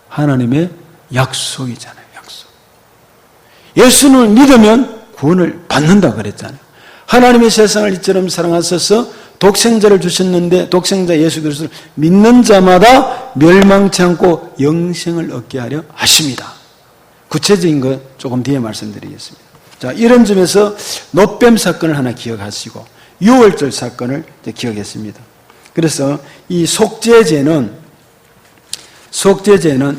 Speaker 1: 하나님의 약속이잖아요. 약속. 예수를 믿으면 구원을 받는다 그랬잖아요. 하나님의 세상을 이처럼 사랑하셔서 독생자를 주셨는데 독생자 예수 그리스도를 믿는 자마다 멸망치 않고 영생을 얻게 하려 하십니다. 구체적인 거 조금 뒤에 말씀드리겠습니다. 자, 이런 점에서 노뱀 사건을 하나 기억하시고 6월절 사건을 기억했습니다. 그래서 이 속죄제는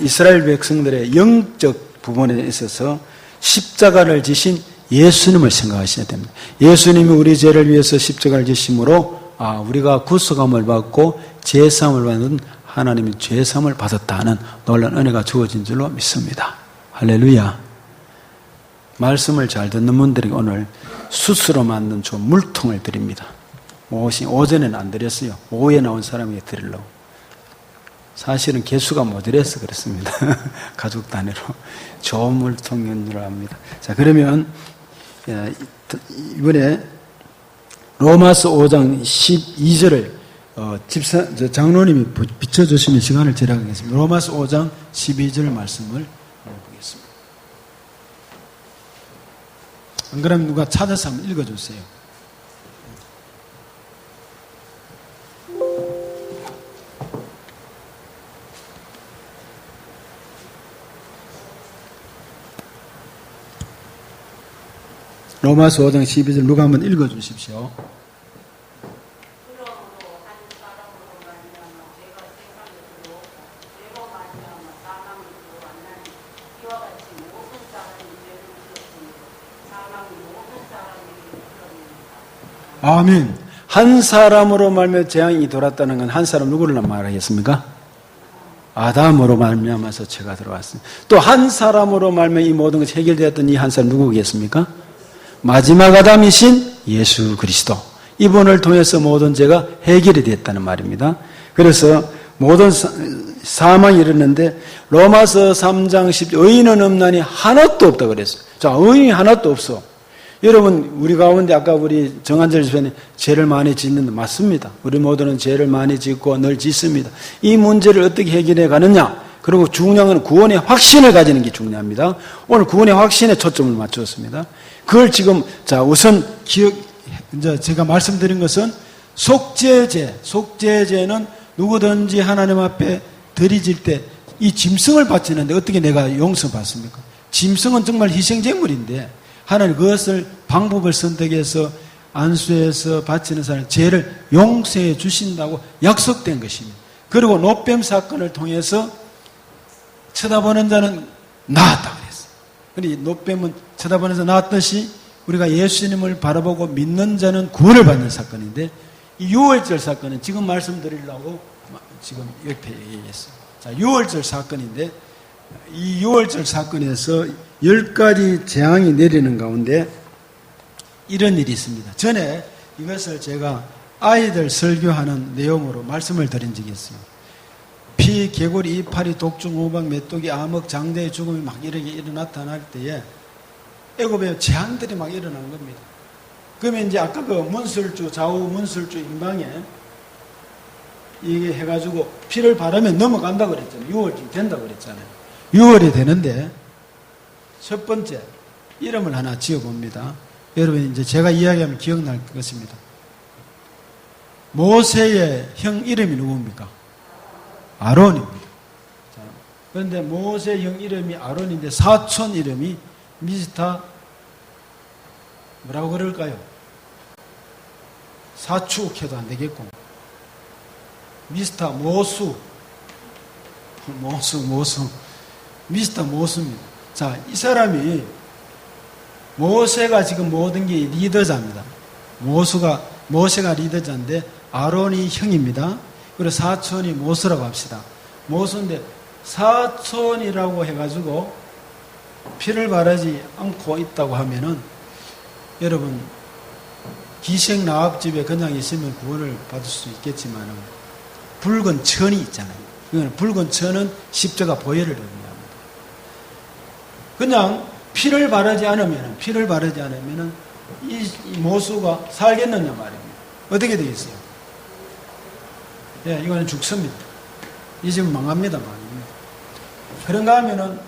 Speaker 1: 이스라엘 백성들의 영적 부분에 있어서 십자가를 지신 예수님을 생각하셔야 됩니다. 예수님이 우리 죄를 위해서 십자가를 지심으로 우리가 구속함을 받고 죄사함을 받는 하나님의 죄사함을 받았다는 놀라운 은혜가 주어진 줄로 믿습니다. 할렐루야. 말씀을 잘 듣는 분들에게 오늘 숯으로 만든 저 물통을 드립니다. 오전에는 안 드렸어요. 오후에 나온 사람에게 드리려고. 사실은 개수가 모자라서 그렇습니다. 가족 단위로. 좋은 물통인 줄 압니다. 자, 그러면 이번에 로마서 5장 12절을 장로님이 비춰주시는 시간을 절약하겠습니다. 로마서 5장 12절 말씀을 보겠습니다. 안 그러면 누가 찾아서 한번 읽어주세요. 로마서 5장 12절 누가 한번 읽어주십시오. 아멘. 한 사람으로 말미암아 재앙이 돌았다는 건 한 사람 누구를 말하겠습니까? 아담으로 말미암아서 죄가 들어왔습니다. 또 한 사람으로 말미암아 이 모든 것이 해결되었던 이 한 사람 누구겠습니까? 마지막 아담이신 예수 그리스도. 이분을 통해서 모든 죄가 해결이 됐다는 말입니다. 그래서 모든 사망이 일어났는데 로마서 3장 10절 의인은 없나니 하나도 없다 그랬어요. 자, 의인이 하나도 없어. 여러분, 우리 가운데 아까 우리 정한절 집사님 죄를 많이 짓는데 맞습니다. 우리 모두는 죄를 많이 짓고 늘 짓습니다. 이 문제를 어떻게 해결해 가느냐? 그리고 중요한 건 구원의 확신을 가지는 게 중요합니다. 오늘 구원의 확신에 초점을 맞추었습니다. 그걸 지금 우선 이제 제가 말씀드린 것은 속죄제는 누구든지 하나님 앞에 드리질 때 이 짐승을 바치는데 어떻게 내가 용서받습니까? 짐승은 정말 희생제물인데 하나님 그것을 방법을 선택해서 안수해서 바치는 사람 죄를 용서해 주신다고 약속된 것입니다. 그리고 노뱀 사건을 통해서 쳐다보는 자는 나았다 그랬어요. 그러니 노뱀은 쳐다보는 자 나았듯이 우리가 예수님을 바라보고 믿는 자는 구원을 받는 사건인데 이 유월절 사건은 지금 말씀드리려고 지금 옆에 얘기했어요. 자, 유월절 사건인데 이 유월절 사건에서 10가지 재앙이 내리는 가운데 이런 일이 있습니다. 전에 이것을 제가 아이들 설교하는 내용으로 말씀을 드린 적이 있어요. 피, 개구리, 이파리, 독중, 우박, 메뚜기, 암흑, 장대의 죽음이 막 이렇게 나타날 때에 애굽에 재앙들이 막 일어나는 겁니다. 그러면 이제 아까 그 문술주, 좌우 문술주 인방에 이게 해가지고 피를 바르면 넘어간다 그랬잖아요. 6월쯤 된다 그랬잖아요. 6월이 되는데 첫 번째 이름을 하나 지어봅니다. 여러분 이제 제가 이야기하면 기억날 것입니다. 모세의 형 이름이 누굽니까? 아론입니다. 자, 그런데 모세 형 이름이 아론인데 사촌 이름이 미스타 뭐라고 그럴까요? 사축해도 안 되겠고 미스터 모수 미스터 모수입니다. 자, 이 사람이 모세가 지금 모든 게 리더자입니다. 모세가 리더자인데 아론이 형입니다. 그리고 사촌이 모수라고 합시다. 모수인데 사촌이라고 해가지고 피를 바르지 않고 있다고 하면은 여러분 기생 나합집에 그냥 있으면 구원을 받을 수 있겠지만 붉은 천이 있잖아요. 이거는 붉은 천은 십자가 보혈을 의미합니다. 그냥 피를 바르지 않으면 이 모수가 살겠느냐 말입니다. 어떻게 되겠어요? 예, 이거는 죽습니다. 이 집은 망합니다. 그런가 하면은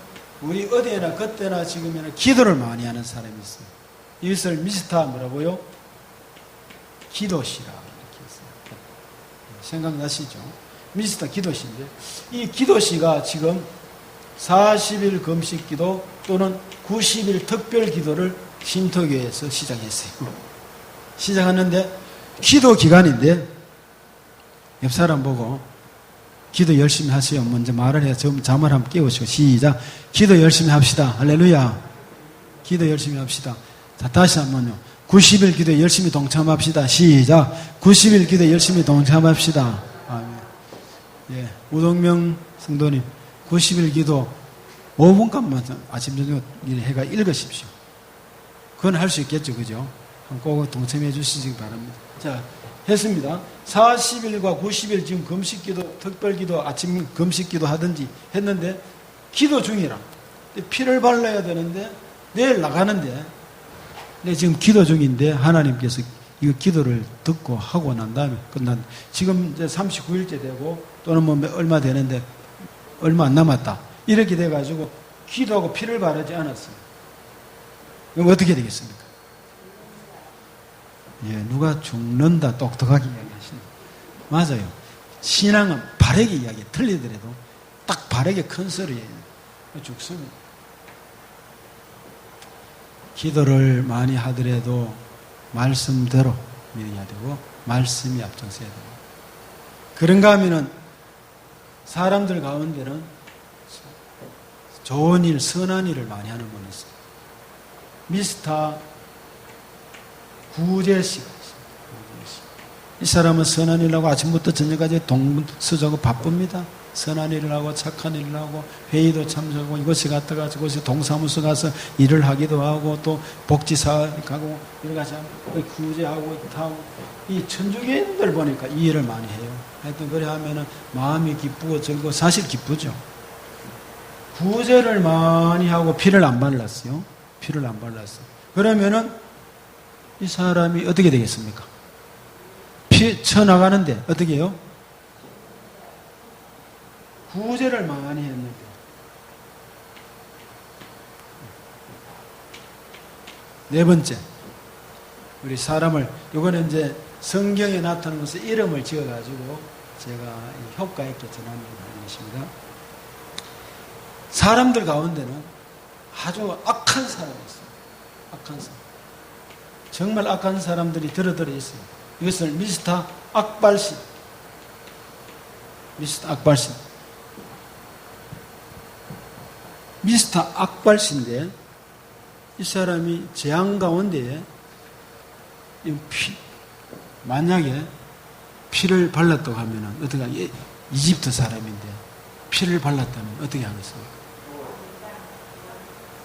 Speaker 1: 우리 어디에나 그때나 지금에나 기도를 많이 하는 사람이 있어요. 이것을 미스터 뭐라고요? 기도시라 이렇게 했어요. 생각나시죠? 미스터 기도시인데 이 기도시가 지금 40일 금식 기도 또는 90일 특별 기도를 신토교에서 시작했어요. 시작하는데 기도 기간인데 옆 사람 보고 기도 열심히 하세요. 먼저 말을 해야 잠을 한번 깨우시고 시작. 기도 열심히 합시다. 할렐루야. 기도 열심히 합시다. 자, 다시 한번요. 90일 기도에 열심히 동참합시다. 시작. 90일 기도에 열심히 동참합시다. 아멘. 예, 우동명 성도님 90일 기도 5분간만 아침 저녁 해가 읽으십시오. 그건 할 수 있겠죠. 그죠? 꼭 동참해 주시기 바랍니다. 자, 했습니다. 40일과 90일 지금 금식기도, 특별기도, 아침 금식기도 하든지 했는데 기도 중이라. 피를 발라야 되는데 내일 나가는데 근데 지금 기도 중인데 하나님께서 이거 기도를 듣고 하고 난 다음에 끝난, 지금 이제 39일째 되고 또는 뭐 얼마 되는데 얼마 안 남았다. 이렇게 돼가지고 기도하고 피를 바르지 않았어요. 그럼 어떻게 되겠습니까? 예, 누가 죽는다 똑똑하게 이야기하시네. 맞아요. 신앙은 바르게 이야기해. 틀리더라도 딱 바르게 큰 소리에 죽습니다. 기도를 많이 하더라도 말씀대로 믿어야 되고 말씀이 앞장서야 되고, 그런가 하면은 사람들 가운데는 좋은 일, 선한 일을 많이 하는 분이 있어요. 미스터 구재 씨가 있어요. 이 사람은 선한 일을 하고 아침부터 저녁까지 동서자고 바쁩니다. 선한 일을 하고 착한 일을 하고 회의도 참석하고 이곳에 갔다가 저곳에 동사무소 가서 일을 하기도 하고 또 복지사 가고 여러 가지 구제하고 하고, 이 천주교인들 보니까 이 일을 많이 해요. 하여튼 그래 하면은 마음이 기쁘고 즐거워. 사실 기쁘죠. 구제를 많이 하고 피를 안 발랐어요. 피를 안 발랐어요. 그러면은 이 사람이 어떻게 되겠습니까? 피 쳐나가는데 어떻게 해요? 구제를 많이 했는데. 네 번째, 우리 사람을, 이거는 이제 성경에 나타나는 것에 이름을 지어가지고 제가 효과 있게 전하는 것입니다. 사람들 가운데는 아주 악한 사람이 있어요. 악한 사람. 정말 악한 사람들이 들어 있어요. 이것을 미스터 악발신. 미스터 악발신. 미스터 악발신인데, 이 사람이 재앙 가운데에 만약에 피를 발랐다고 하면은 어떻게 하겠어요? 이집트 사람인데 피를 발랐다면 어떻게 하겠습니까?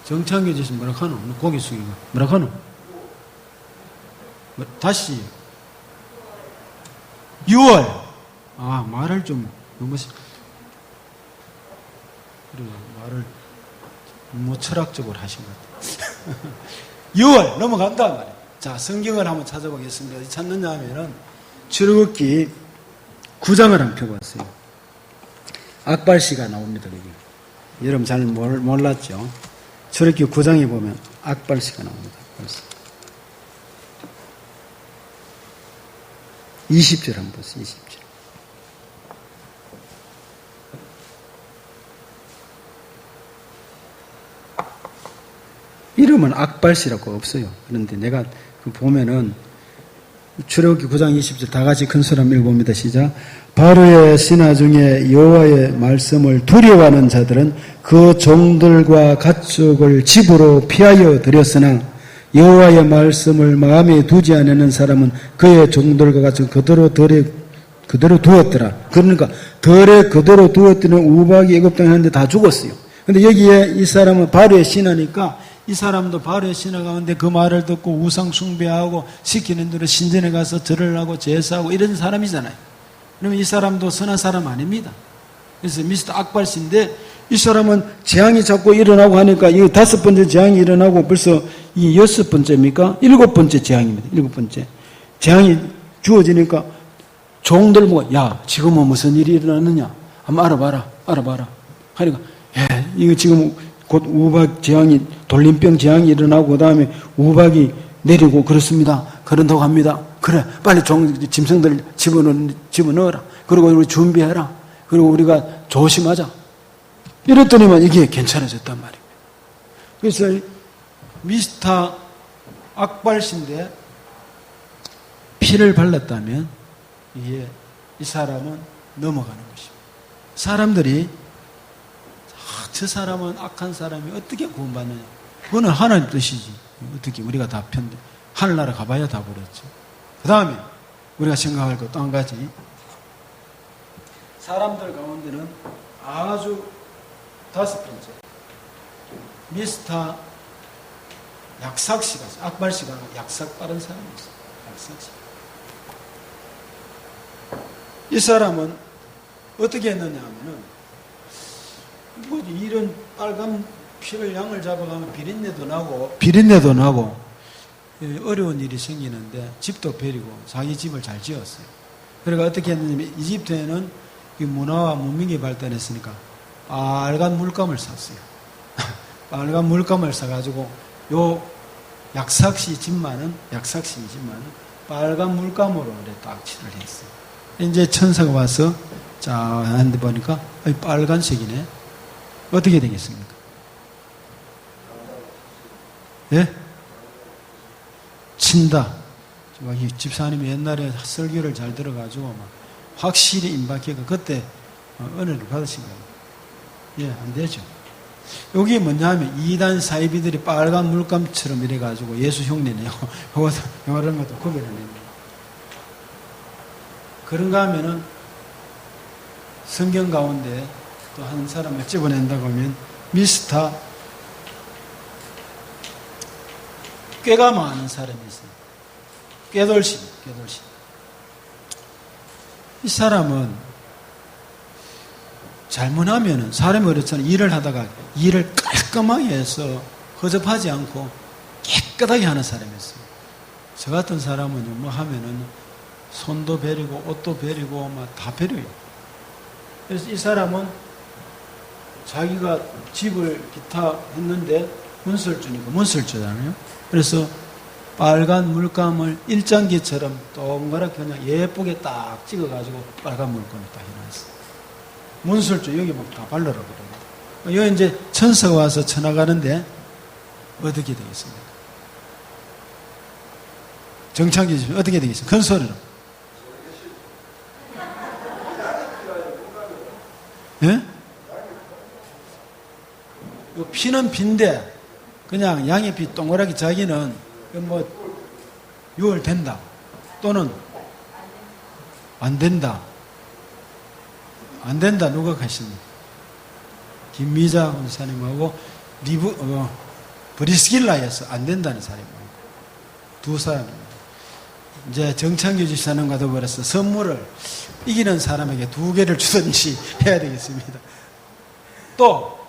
Speaker 1: 정창규 지신 뭐라 하노? 고개 숙이고 뭐라 하노? 다시 6월. 아, 말을 좀 너무 그래, 말을 뭐 철학적으로 하신 것 같아요. 6월 넘어간다 말이에요. 자, 성경을 한번 찾아보겠습니다. 어디 찾느냐 하면은 출애굽기 9장을 한번 펴봤어요. 악발씨가 나옵니다. 여기. 여러분 잘 몰랐죠? 출애굽기 9장에 보면 악발씨가 나옵니다. 악발씨. 20절 한번 보세요. 20절. 이름은 악발씨라고 없어요. 그런데 내가 보면은 출애굽기 9장 20절 다 같이 큰 소리 한번 읽어봅니다. 시작. 바로의 신하 중에 여호와의 말씀을 두려워하는 자들은 그 종들과 가축을 집으로 피하여 들였으나 여호와의 말씀을 마음에 두지 않는 사람은 그의 종들과 가축 그대로 두었더라. 그러니까 덜에 그대로 두었더니 우박이 애굽 땅에 하는데 다 죽었어요. 근데 여기에 이 사람은 바로의 신하니까 이 사람도 바로의 신하 가운데 그 말을 듣고 우상 숭배하고 시키는 대로 신전에 가서 절을 하고 제사하고 이런 사람이잖아요. 그러면 이 사람도 선한 사람 아닙니다. 그래서 미스터 악발씨인데 이 사람은 재앙이 자꾸 일어나고 하니까 이 5번째 재앙이 일어나고 벌써 이 6번째입니까? 7번째 재앙입니다. 7번째. 재앙이 주어지니까 종들 보고 야, 지금은 무슨 일이 일어났느냐? 한번 알아봐라. 하니까 이거 지금 곧 우박 재앙이, 돌림병 재앙이 일어나고 그 다음에 우박이 내리고 그렇습니다. 그런다고 합니다. 그래, 빨리 짐승들 집어넣어라. 그리고 우리 준비해라. 그리고 우리가 조심하자. 이랬더니만 이게 괜찮아졌단 말입니다. 그래서 미스터 악발신데 피를 발랐다면 이게 이 사람은 넘어가는 것입니다. 사람들이 저 사람은 악한 사람이 어떻게 구원받느냐. 그거는 하나님 뜻이지. 어떻게 우리가 다 편데 하늘나라 가봐야 다 보렸죠. 그 다음에 우리가 생각할 것 또 한 가지. 사람들 가운데는 아주 5번째 미스터 약삭씨가 있어요. 악발씨가 약삭 빠른 사람이 있어요. 약삭씨. 이 사람은 어떻게 했느냐 하면은 뭐지, 이런 빨간 피를 양을 잡아가면 비린내도 나고 어려운 일이 생기는데 집도 버리고 자기 집을 잘 지었어요. 그러니까 어떻게 했냐면 이집트에는 이 문화와 문명이 발달했으니까 빨간 물감을 샀어요. 빨간 물감을 사가지고 요 약삭시 집만은 빨간 물감으로 이렇게 딱 칠을 했어요. 이제 천사가 와서 자 하는데 보니까 빨간색이네. 어떻게 되겠습니까? 예? 친다. 이 집사님이 옛날에 설교를 잘 들어가지고 막 확실히 임박해가 그때 은혜를 받으신 거예요. 예, 안 되죠. 여기 뭐냐 하면 이단 사이비들이 빨간 물감처럼 이래가지고 예수 흉내내요. 이런 것도 구별을 냅니다. 그런가 하면은 성경 가운데 또 한 사람을 집어낸다고 하면 미스터 꾀가 많은 사람이 있어요. 꾀돌신. 이 사람은 잘못하면은 사람이 그렇잖아요. 일을 하다가 일을 깔끔하게 해서 허접하지 않고 깨끗하게 하는 사람이었어요. 저 같은 사람은 뭐 하면은 손도 베리고 옷도 베리고 막 다 베려요. 그래서 이 사람은 자기가 집을 기타 했는데 문설주니까 문설주잖아요. 그래서 빨간 물감을 일장기처럼 동그랗게 그냥 예쁘게 딱 찍어가지고 빨간 물감을 딱 해놨어요. 문설주 여기 막 다 발라라 그래요. 여기 이제 천사가 와서 쳐나가는데 어떻게 되겠습니까? 정창기 집 어떻게 되겠습니까? 큰 소리로. 예? 피는 피인데 그냥 양의 피 동그랗게 자기는 뭐 유월된다 또는 안 된다 누가 하십니까? 김미자 원사님하고 브리스길라에서 안 된다는 사람이 두 사람입니다. 이제 정창규 집사님과 더불어서 선물을 이기는 사람에게 2개를 주든지 해야 되겠습니다. 또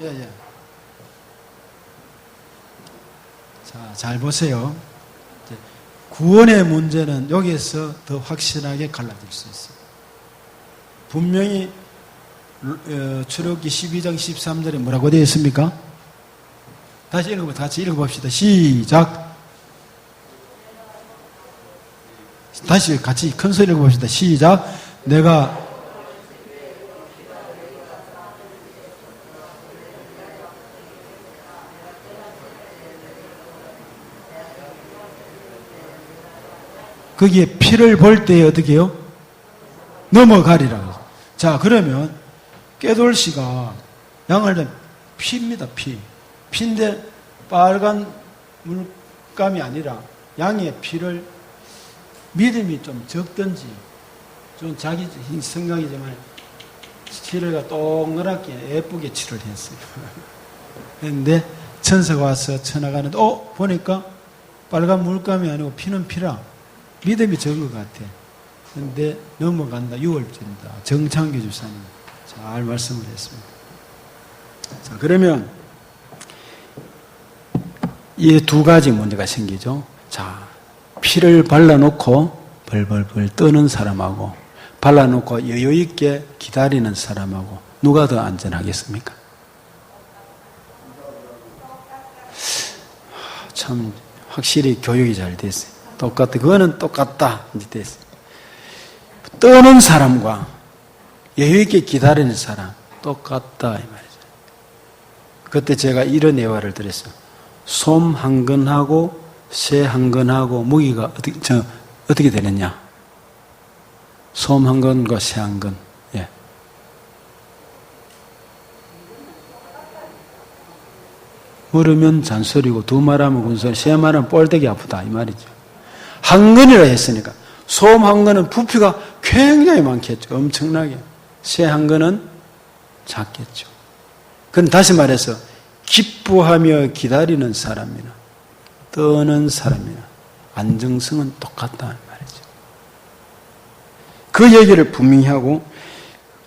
Speaker 1: 자, 잘 보세요. 구원의 문제는 여기에서 더 확실하게 갈라질 수 있어요. 분명히 출애굽기 12장 13절에 뭐라고 되어 있습니까? 같이 읽어봅시다. 시작. 다시 같이 큰 소리 읽어봅시다. 시작. 내가 거기에 피를 볼 때에 어떻게 해요? 넘어가리라. 자, 그러면 깨돌씨가 양을 피입니다. 피인데 빨간 물감이 아니라 양의 피를 믿음이 좀 적든지 좀 자기 생각이지만 칠을 동그랗게 예쁘게 칠을 했어요. 그런데 천사가 와서 쳐나가는데 보니까 빨간 물감이 아니고 피는 피라. 믿음이 적은 것 같아. 그런데 넘어간다. 유월된다. 정창규 집사님 잘 말씀을 했습니다. 자, 그러면 이 2가지 문제가 생기죠. 자, 피를 발라놓고 벌벌벌 떠는 사람하고 발라놓고 여유있게 기다리는 사람하고 누가 더 안전하겠습니까? 참 확실히 교육이 잘 됐어요. 그거는 똑같다 이제 됐어요. 떠는 사람과 여유있게 기다리는 사람 똑같다 이 말이죠. 그때 제가 이런 예화를 드렸어요. 솜 한 근하고 새 한 근하고 무게가 어떻게 되느냐? 솜 한 근과 새 한 근. 예. 물으면 잔소리고 두 말하면 군소리, 세 말하면 뻘되기 아프다 이 말이죠. 한 근이라 했으니까 솜 한 근은 부피가 굉장히 많겠죠. 엄청나게. 새 한 근은 작겠죠. 그럼 다시 말해서 기뻐하며 기다리는 사람이나 떠는 사람이나 안정성은 똑같다는 말이죠. 그 얘기를 분명히 하고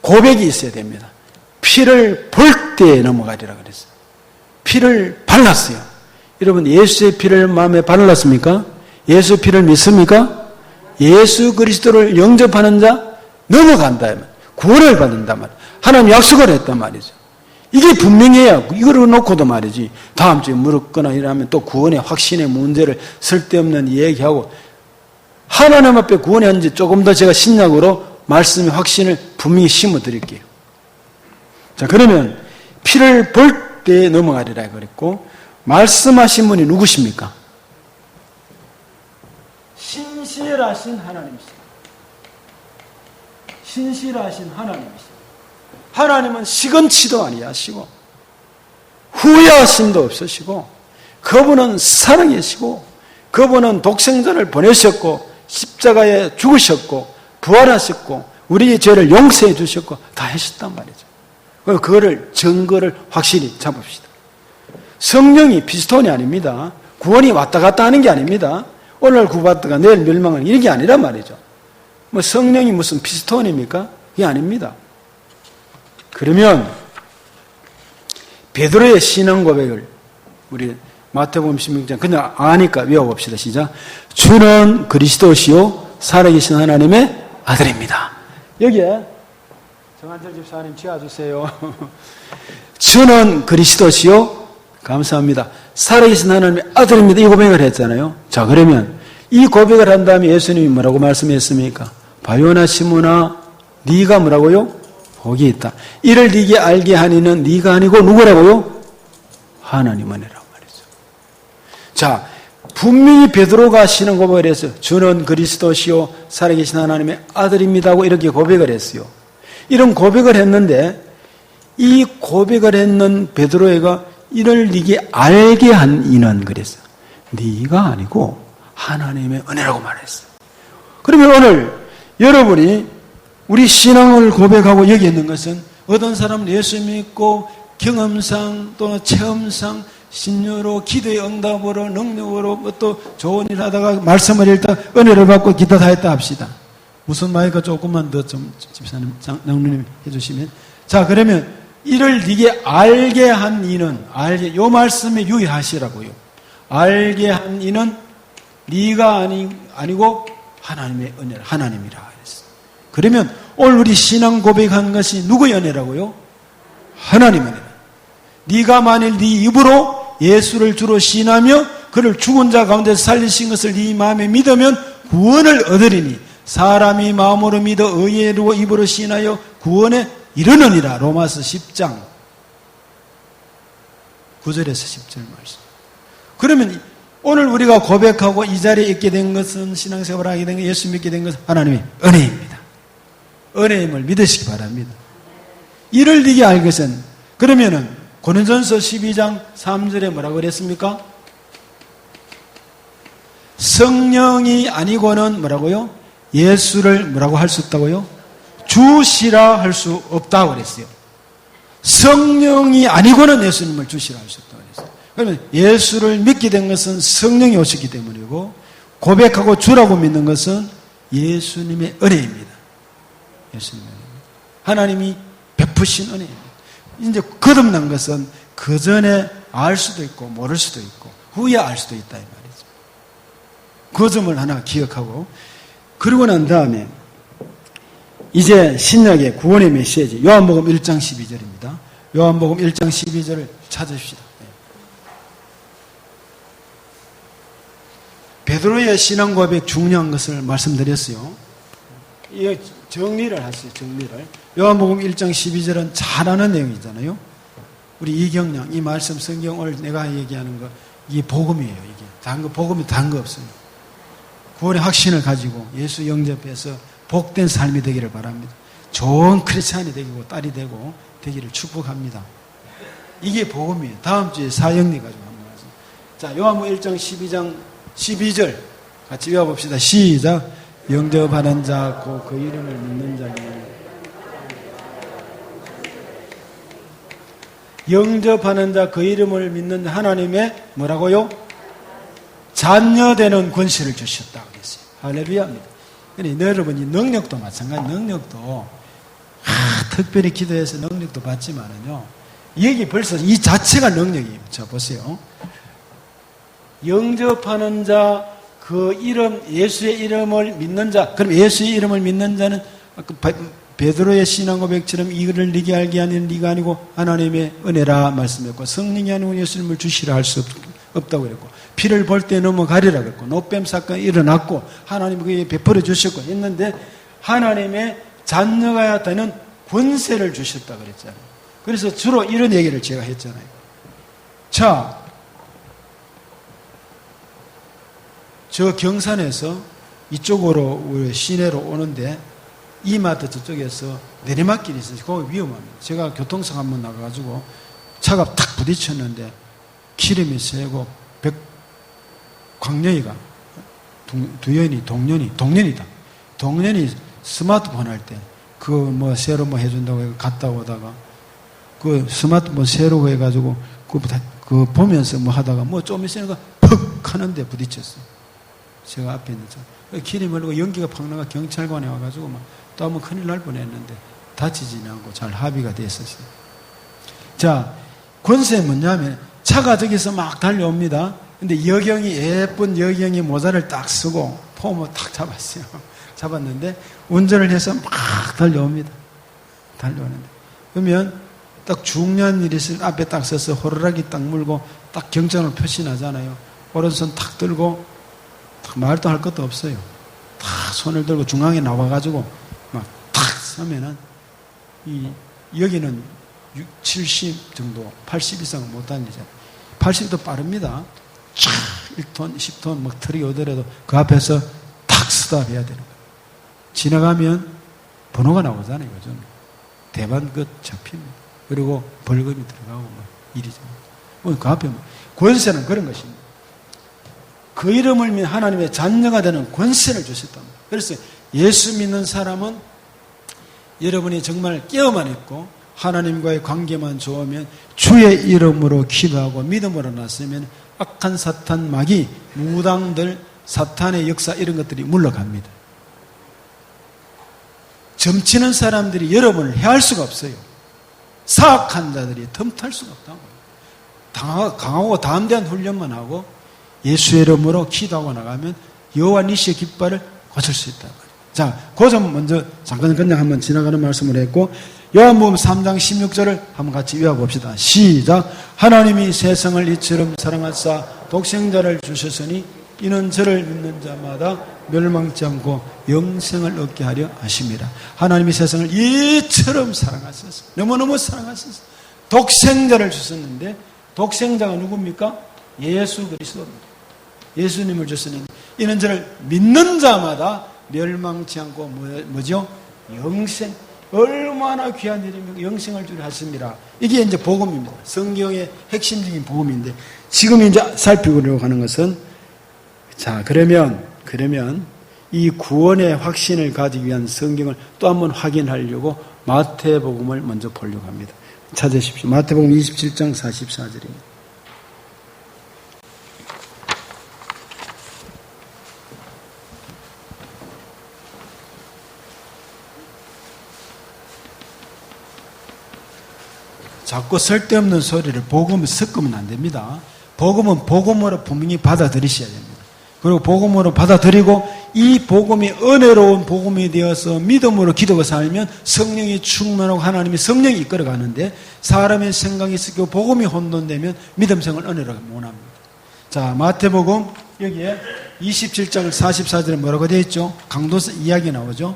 Speaker 1: 고백이 있어야 됩니다. 피를 볼 때에 넘어가리라 그랬어요. 피를 발랐어요. 여러분 예수의 피를 마음에 발랐습니까? 예수 피를 믿습니까? 예수 그리스도를 영접하는 자 넘어간다. 구원을 받는다 말. 하나님 약속을 했단 말이죠. 이게 분명해야 이걸 놓고도 말이지. 다음 주에 물었거나 이러면 또 구원의 확신의 문제를 쓸데없는 얘기하고 하나님 앞에 구원의 한지 조금 더 제가 신약으로 말씀의 확신을 분명히 심어 드릴게요. 자, 그러면 피를 볼 때 넘어가리라 그랬고 말씀하신 분이 누구십니까? 신실하신 하나님이십니다. 신실하신 하나님이십니다. 하나님은 시건치도 아니하시고 후회하심도 없으시고 그분은 사랑이시고 그분은 독생자를 보내셨고 십자가에 죽으셨고 부활하셨고 우리의 죄를 용서해 주셨고 다 하셨단 말이죠. 그거를 증거를 확실히 잡읍시다. 성령이 피스톤이 아닙니다. 구원이 왔다 갔다 하는 게 아닙니다. 오늘 구받다가 내일 멸망하는 이런 게 아니란 말이죠. 뭐 성령이 무슨 피스톤입니까? 그게 아닙니다. 그러면 베드로의 신앙 고백을 우리 마태복음 16장 그냥 아니까 외워봅시다. 시작. 주는 그리스도시요 살아계신 하나님의 아들입니다. 여기에 정한철 집사님 지어주세요. 주는 그리스도시요 감사합니다. 살아계신 하나님의 아들입니다. 이 고백을 했잖아요. 자, 그러면 이 고백을 한 다음에 예수님이 뭐라고 말씀했습니까? 바요나 시몬아 네가 뭐라고요? 복이 있다. 이를 네게 알게 하니는 네가 아니고 누구라고요? 하나님 은혜라고 말이죠. 자, 분명히 베드로가 하시는 고백을 했어요. 주는 그리스도시요 살아계신 하나님의 아들입니다고 이렇게 고백을 했어요. 이런 고백을 했는데 이 고백을 했는 베드로가 이를 네게 알게 한 이는 그랬어요. 네가 아니고 하나님의 은혜라고 말했어요. 그러면 오늘 여러분이 우리 신앙을 고백하고 여기 있는 것은 어떤 사람은 예수 믿고 경험상 또는 체험상 신유로 기도의 응답으로 능력으로 또 좋은 일 하다가 말씀을 읽다 은혜를 받고 기타 다 했다 합시다. 무슨 말일까 조금만 더 좀 집사님 장로님 해주시면 자 그러면 이를 네게 알게 한 이는 알게 요 말씀에 유의하시라고요. 알게 한 이는 네가 아니고 하나님의 은혜라 하나님이라 그랬어요. 그러면 오늘 우리 신앙 고백한 것이 누구의 은혜라고요? 하나님의 은혜. 네가 만일 네 입으로 예수를 주로 신하며 그를 죽은 자 가운데서 살리신 것을 네 마음에 믿으면 구원을 얻으리니 사람이 마음으로 믿어 의에 이르고 입으로 신하여 구원에 이르느니라. 로마서 10장 9절에서 10절 말씀. 그러면 오늘 우리가 고백하고 이 자리에 있게 된 것은 신앙생활을 하게 된 것, 예수 믿게 된 것은 하나님의 은혜입니다. 은혜임을 믿으시기 바랍니다. 이를 네게 알 것은 그러면은 고린도전서 12장 3절에 뭐라고 그랬습니까? 성령이 아니고는 뭐라고요? 예수를 뭐라고 할 수 없다고요? 주시라 할 수 없다고 그랬어요. 성령이 아니고는 예수님을 주시라 할 수 없다고 그랬어요. 그러면 예수를 믿게 된 것은 성령이 오셨기 때문이고 고백하고 주라고 믿는 것은 예수님의 은혜입니다. 예수님의 은혜입니다. 하나님이 베푸신 은혜입니다. 이제 거듭난 것은 그 전에 알 수도 있고 모를 수도 있고 후에 알 수도 있다 이 말이죠. 그 점을 하나 기억하고 그러고 난 다음에 이제 신약의 구원의 메시지 요한복음 1장 12절입니다. 요한복음 1장 12절을 찾으십시다. 베드로의 신앙 고백 중요한 것을 말씀드렸어요. 이 정리를 하세요. 정리를. 요한복음 1장 12절은 잘 아는 내용이잖아요. 우리 이경량 이 말씀 성경 오늘 내가 얘기하는 거 이게 복음이에요. 이게 다른 거 복음이 다른 거 없어요. 구원의 확신을 가지고 예수 영접해서 복된 삶이 되기를 바랍니다. 좋은 크리스찬이 되고 딸이 되고 되기를 축복합니다. 이게 복음이에요. 다음 주에 사형리 가지고 한번 하세요. 자, 요한복음 1장 12절 같이 외워봅시다. 시작. 영접하는 자, 그 이름을 믿는 자에게 영접하는 자, 그 이름을 믿는 하나님의 뭐라고요? 자녀되는 권세를 주셨다 그랬어요. 할렐루야입니다. 그러니까 여러분이 능력도 마찬가지 능력도 특별히 기도해서 능력도 받지만은요. 여기 벌써 이 자체가 능력이에요. 자 보세요. 영접하는 자, 그 이름, 예수의 이름을 믿는 자, 그럼 예수의 이름을 믿는 자는 베드로의 신앙 고백처럼 이를 네게 알게 하는 네가 아니고 하나님의 은혜라 말씀했고, 성령이 아니고 예수님을 주시라 할 수 없다고 그랬고, 피를 볼 때 넘어가리라 그랬고, 노뱀 사건이 일어났고 하나님 그에 베풀어 주셨고 했는데, 하나님의 자녀가 되는 권세를 주셨다 그랬잖아요. 그래서 주로 이런 얘기를 제가 했잖아요. 자, 저 경산에서 이쪽으로 우리 시내로 오는데 이마트 저쪽에서 내리막길이 있어요. 거기 위험합니다. 제가 교통사고 한번 나가가지고 차가 탁 부딪혔는데 기름이 새고 광년이가 동년이 스마트폰 할 때 그 뭐 새로 뭐 해준다고 해서 갔다 오다가 그 스마트폰 새로 해가지고 그 보면서 뭐 하다가 뭐 좀 있으니까 퍽 하는데 부딪혔어요. 제가 앞에 있는 차. 기름 흘리고 연기가 팍 나가 경찰관에 와가지고 막 또 한번 큰일 날 뻔했는데 다치지는 않고 잘 합의가 됐었어요. 자, 권세는 뭐냐면 차가 저기서 막 달려옵니다. 근데 예쁜 여경이 모자를 딱 쓰고 폼을 딱 잡았어요. 잡았는데 운전을 해서 막 달려옵니다. 달려오는데 그러면 딱 중요한 일이 있을 앞에 딱 서서 호루라기 딱 물고 딱 경찰을 표시나잖아요. 오른손 탁 들고 딱 말도 할 것도 없어요. 탁 손을 들고 중앙에 나와가지고 막 탁 서면은 여기는 70 정도, 80 이상은 못 다니잖아요. 80도 빠릅니다. 쫙 1톤, 10톤 막 트럭이 오더라도 그 앞에서 탁 스탑해야 되는 거예요. 지나가면 번호가 나오잖아요. 요즘 대만 끝 잡힙니다. 그리고 벌금이 들어가고 뭐 일이죠. 그 앞에 권세는 그런 것입니다. 그 이름을 믿는 하나님의 자녀가 되는 권세를 주셨답니다. 그래서 예수 믿는 사람은 여러분이 정말 깨어만 있고 하나님과의 관계만 좋으면 주의 이름으로 기도하고 믿음으로 나서면 악한 사탄, 마귀, 무당들, 사탄의 역사 이런 것들이 물러갑니다. 점치는 사람들이 여러분을 해할 수가 없어요. 사악한 자들이 틈탈 수가 없다고. 강하고 담대한 훈련만 하고 예수의 이름으로 기도하고 나가면 여호와 니시의 깃발을 고칠 수 있다. 자, 그 점 먼저 잠깐 그냥 한번 지나가는 말씀을 했고, 요한복음 3장 16절을 한번 같이 외워봅시다. 시작. 하나님이 세상을 이처럼 사랑하사 독생자를 주셨으니 이는 저를 믿는 자마다 멸망치 않고 영생을 얻게 하려 하심이라. 하나님이 세상을 이처럼 사랑하셨어. 너무너무 사랑하셨어. 독생자를 주셨는데 독생자가 누굽니까? 예수 그리스도입니다. 예수님을 주셨으니 이는 저를 믿는 자마다 멸망치 않고 뭐죠? 영생. 얼마나 귀한 일이면 영생을 주려 하십니다. 이게 이제 복음입니다. 성경의 핵심적인 복음인데 지금 이제 살피려고 하는 것은 자, 그러면 이 구원의 확신을 가지기 위한 성경을 또 한번 확인하려고 마태복음을 먼저 보려고 합니다. 찾으십시오. 마태복음 27장 44절입니다. 자꾸 쓸데없는 소리를 복음을 섞으면 안 됩니다. 복음은 복음으로 분명히 받아들이셔야 됩니다. 그리고 복음으로 받아들이고 이 복음이 은혜로운 복음이 되어서 믿음으로 기도가 살면 성령이 충만하고 하나님이 성령이 이끌어가는데 사람의 생각이 섞이고 복음이 혼돈되면 믿음생을 은혜로 못합니다. 자, 마태복음 여기에 27장 44절에 뭐라고 되어 있죠? 강도서 이야기 나오죠?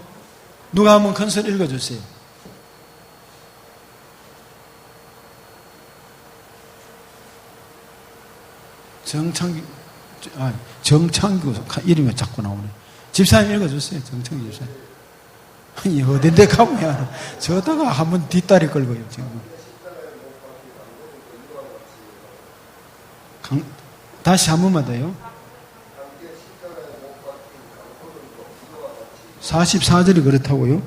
Speaker 1: 누가 한번 큰 소리 읽어주세요. 정창규 이름이 자꾸 나오네. 집사님 읽어주세요. 정창규 집사님. 아니 어딘데 가면 저다가 한번 뒷다리 걸고요. 지금. 다시 한 번만 더요. 44절이 그렇다고요?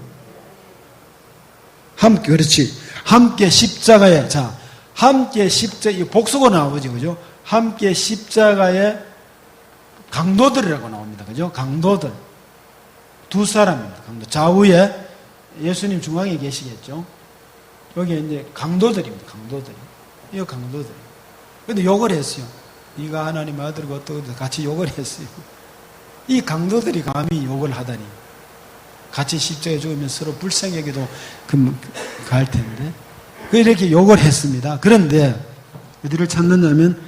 Speaker 1: 함께 그렇지. 함께 십자가에 함께 십자가 복수가 나오죠, 그죠? 함께 십자가의 강도들이라고 나옵니다. 그죠? 강도들. 두 사람입니다. 강도. 좌우에 예수님 중앙에 계시겠죠? 여기 이제 강도들입니다. 강도들. 이 강도들. 근데 욕을 했어요. 네가 하나님 아들과 또 같이 욕을 했어요. 이 강도들이 감히 욕을 하다니. 같이 십자가에 죽으면 서로 불쌍하게도 갈 텐데. 이렇게 욕을 했습니다. 그런데 어디를 찾느냐면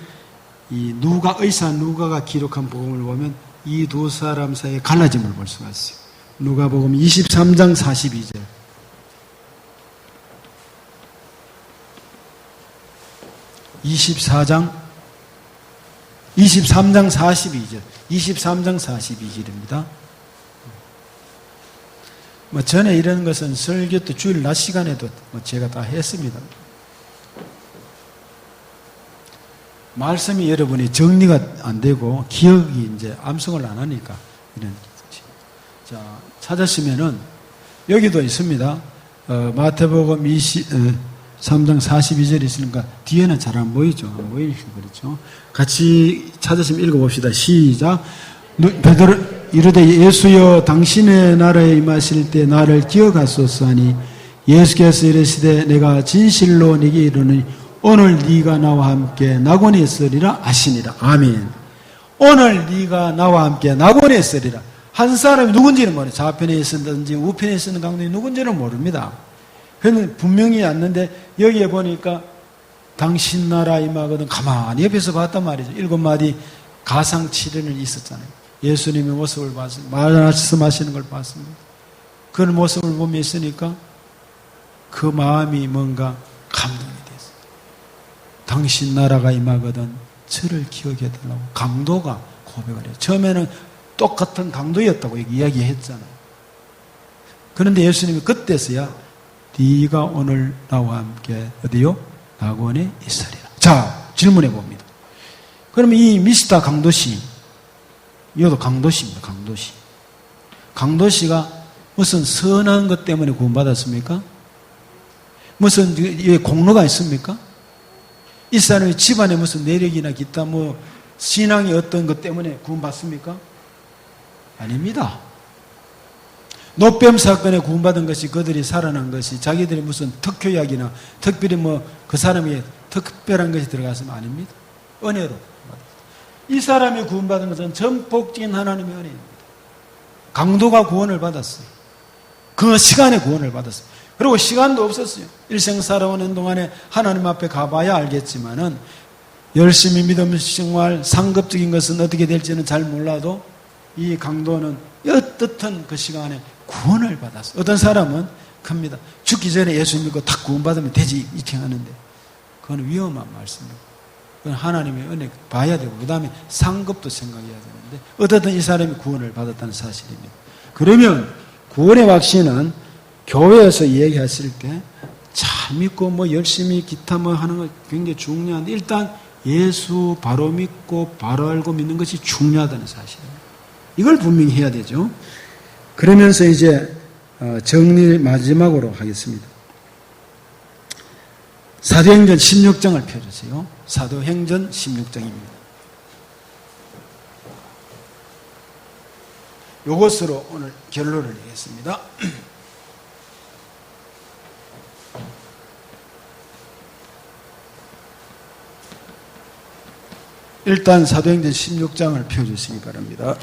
Speaker 1: 이 의사 누가가 기록한 복음을 보면 이 두 사람 사이에 갈라짐을 볼 수가 있어요. 누가복음 23장 42절. 23장 42절. 23장 42절입니다. 전에 이런 것은 설교 때 주일 낮 시간에도 제가 다 했습니다. 말씀이 여러분이 정리가 안 되고 기억이 이제 암송을 안 하니까 이런 거지. 자, 찾았으면은 여기도 있습니다. 마태복음 23장 42절이 있으니까 뒤에는 잘 안 보이죠. 안 보이니까 그렇죠. 같이 찾았으면 읽어봅시다. 시작. 베드로 이르되 예수여 당신의 나라에 임하실 때 나를 기억하소서 하니 예수께서 이르시되 내가 진실로 네게 이르노니 오늘 네가 나와 함께 낙원에 있으리라 하시니라. 아멘. 오늘 네가 나와 함께 낙원에 있으리라. 한 사람이 누군지는 모르요. 좌편에 있었는지 우편에 있었는 강도이 누군지는 모릅니다. 그런데 분명히 왔는데 여기에 보니까 당신 나라 임하거든 가만히 옆에서 봤단 말이죠. 7마디 가상 치료는 있었잖아요. 예수님의 모습을 봤습니다. 말씀하시는 걸 봤습니다. 그런 모습을 보며 있으니까 그 마음이 뭔가 감동이 됐어요. 당신 나라가 임하거든 저를 기억해달라고 강도가 고백을 해요. 처음에는 똑같은 강도였다고 이야기했잖아요. 그런데 예수님이 그때서야 네가 오늘 나와 함께 어디요? 낙원에 있으리라. 자, 질문해 봅니다. 그러면 이 미스터 강도씨, 이것도 강도씨입니다. 강도씨. 강도씨가 무슨 선한 것 때문에 구원받았습니까? 무슨 공로가 있습니까? 이 사람의 집안에 무슨 내력이나 기타 신앙이 어떤 것 때문에 구원받습니까? 아닙니다. 노뱀 사건에 구원받은 것이 그들이 살아난 것이 자기들이 무슨 특효약이나 특별히 그 사람이 특별한 것이 들어갔으면 아닙니다. 은혜로. 이 사람이 구원받은 것은 전폭적인 하나님의 은혜입니다. 강도가 구원을 받았어요. 그 시간에 구원을 받았어요. 그리고 시간도 없었어요. 일생 살아오는 동안에 하나님 앞에 가봐야 알겠지만은 열심히 믿음 생활, 상급적인 것은 어떻게 될지는 잘 몰라도 이 강도는 어떻든 그 시간에 구원을 받았어요. 어떤 사람은 큽니다. 죽기 전에 예수 믿고 딱 구원받으면 되지 이렇게 하는데 그건 위험한 말씀입니다. 그건 하나님의 은혜 봐야 되고 그 다음에 상급도 생각해야 되는데 어떻든 이 사람이 구원을 받았다는 사실입니다. 그러면 구원의 확신은 교회에서 얘기했을 때 잘 믿고 열심히 기타 하는 거 굉장히 중요한데 일단 예수 바로 믿고 바로 알고 믿는 것이 중요하다는 사실입니다. 이걸 분명히 해야 되죠. 그러면서 이제 정리 마지막으로 하겠습니다. 사도행전 16장을 펴주세요. 사도행전 16장입니다. 이것으로 오늘 결론을 내겠습니다. 일단 사도행전 16장을 펴주시기 바랍니다.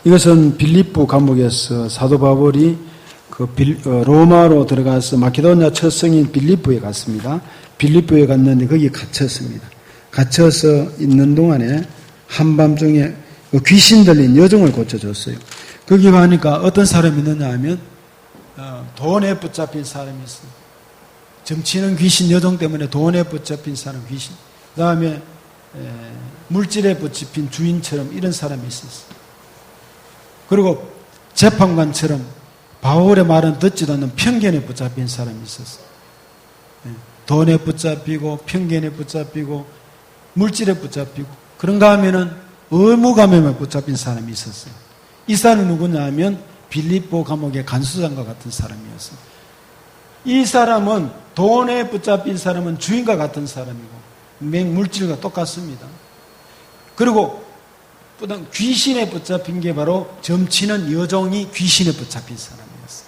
Speaker 1: 이것은 빌립보 감옥에서 사도 바울이 로마로 들어가서 마케도니아 첫 성인 빌립보에 갔습니다. 빌립보에 갔는데 거기 갇혔습니다. 갇혀서 있는 동안에 한밤중에 귀신 들린 여종을 고쳐줬어요. 거기 가니까 어떤 사람이 있느냐 하면 돈에 붙잡힌 사람이 있어요. 점치는 귀신 여종 때문에 돈에 붙잡힌 사람 귀신. 그 다음에 물질에 붙잡힌 주인처럼 이런 사람이 있었어요. 그리고 재판관처럼 바울의 말은 듣지도 않는 편견에 붙잡힌 사람이 있었어요. 돈에 붙잡히고 편견에 붙잡히고 물질에 붙잡히고 그런가 하면은 의무감염에 붙잡힌 사람이 있었어요. 이 사람이 누구냐 하면 빌립보 감옥의 간수장과 같은 사람이었어요. 이 사람은 돈에 붙잡힌 사람은 주인과 같은 사람이고 물질과 똑같습니다. 그리고 귀신에 붙잡힌 게 바로 점치는 여종이 귀신에 붙잡힌 사람이었어요.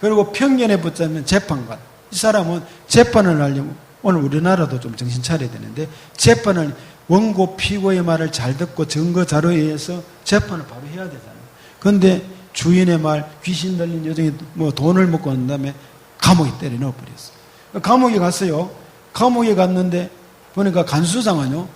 Speaker 1: 그리고 편견에 붙잡힌 재판관. 이 사람은 재판을 하려면 오늘 우리나라도 좀 정신 차려야 되는데 재판을 원고 피고의 말을 잘 듣고 증거 자료에 의해서 재판을 바로 해야 되잖아요. 그런데 주인의 말, 귀신 들린 여정이 뭐 돈을 먹고 난 다음에 감옥에 때려 넣어버렸어요. 감옥에 갔어요. 감옥에 갔는데 보니까 간수장은요,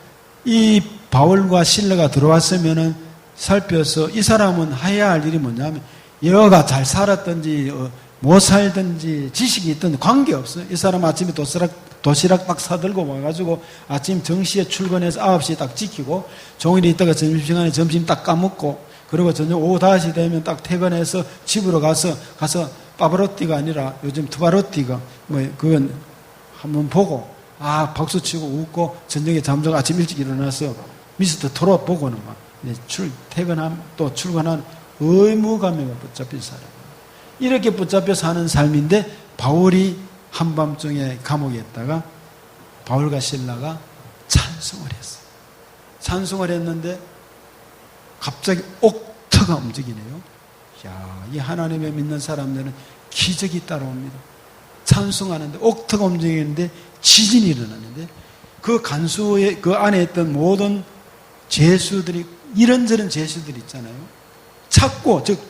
Speaker 1: 이 바울과 실라가 들어왔으면은 살펴서 이 사람은 해야 할 일이 뭐냐면 여가 잘 살았든지 못 살든지 지식이 있든지 관계없어요. 이 사람 아침에 도시락 딱 사들고 와가지고 아침 정시에 출근해서 9시에 딱 지키고 종일에 있다가 점심시간에 점심 딱 까먹고 그리고 저녁 오후 5시 되면 딱 퇴근해서 집으로 가서 파바로티가 아니라 요즘 투바로티가 뭐 그건 한번 보고 박수 치고 웃고 저녁에 잠자고 아침 일찍 일어나서 미스터 토로 보고는 막 퇴근한 또 출근한 의무감에 붙잡힌 사람. 이렇게 붙잡혀 사는 삶인데 바울이 한밤중에 감옥에 있다가 바울과 실라가 찬송을 했어요. 찬송을 했는데 갑자기 옥터가 움직이네요. 이 하나님을 믿는 사람들은 기적이 따라옵니다. 찬송하는데 옥터가 움직이는데 지진이 일어나는데 그 간수의 그 안에 있던 모든 죄수들이 이런저런 죄수들이 있잖아요. 착고, 즉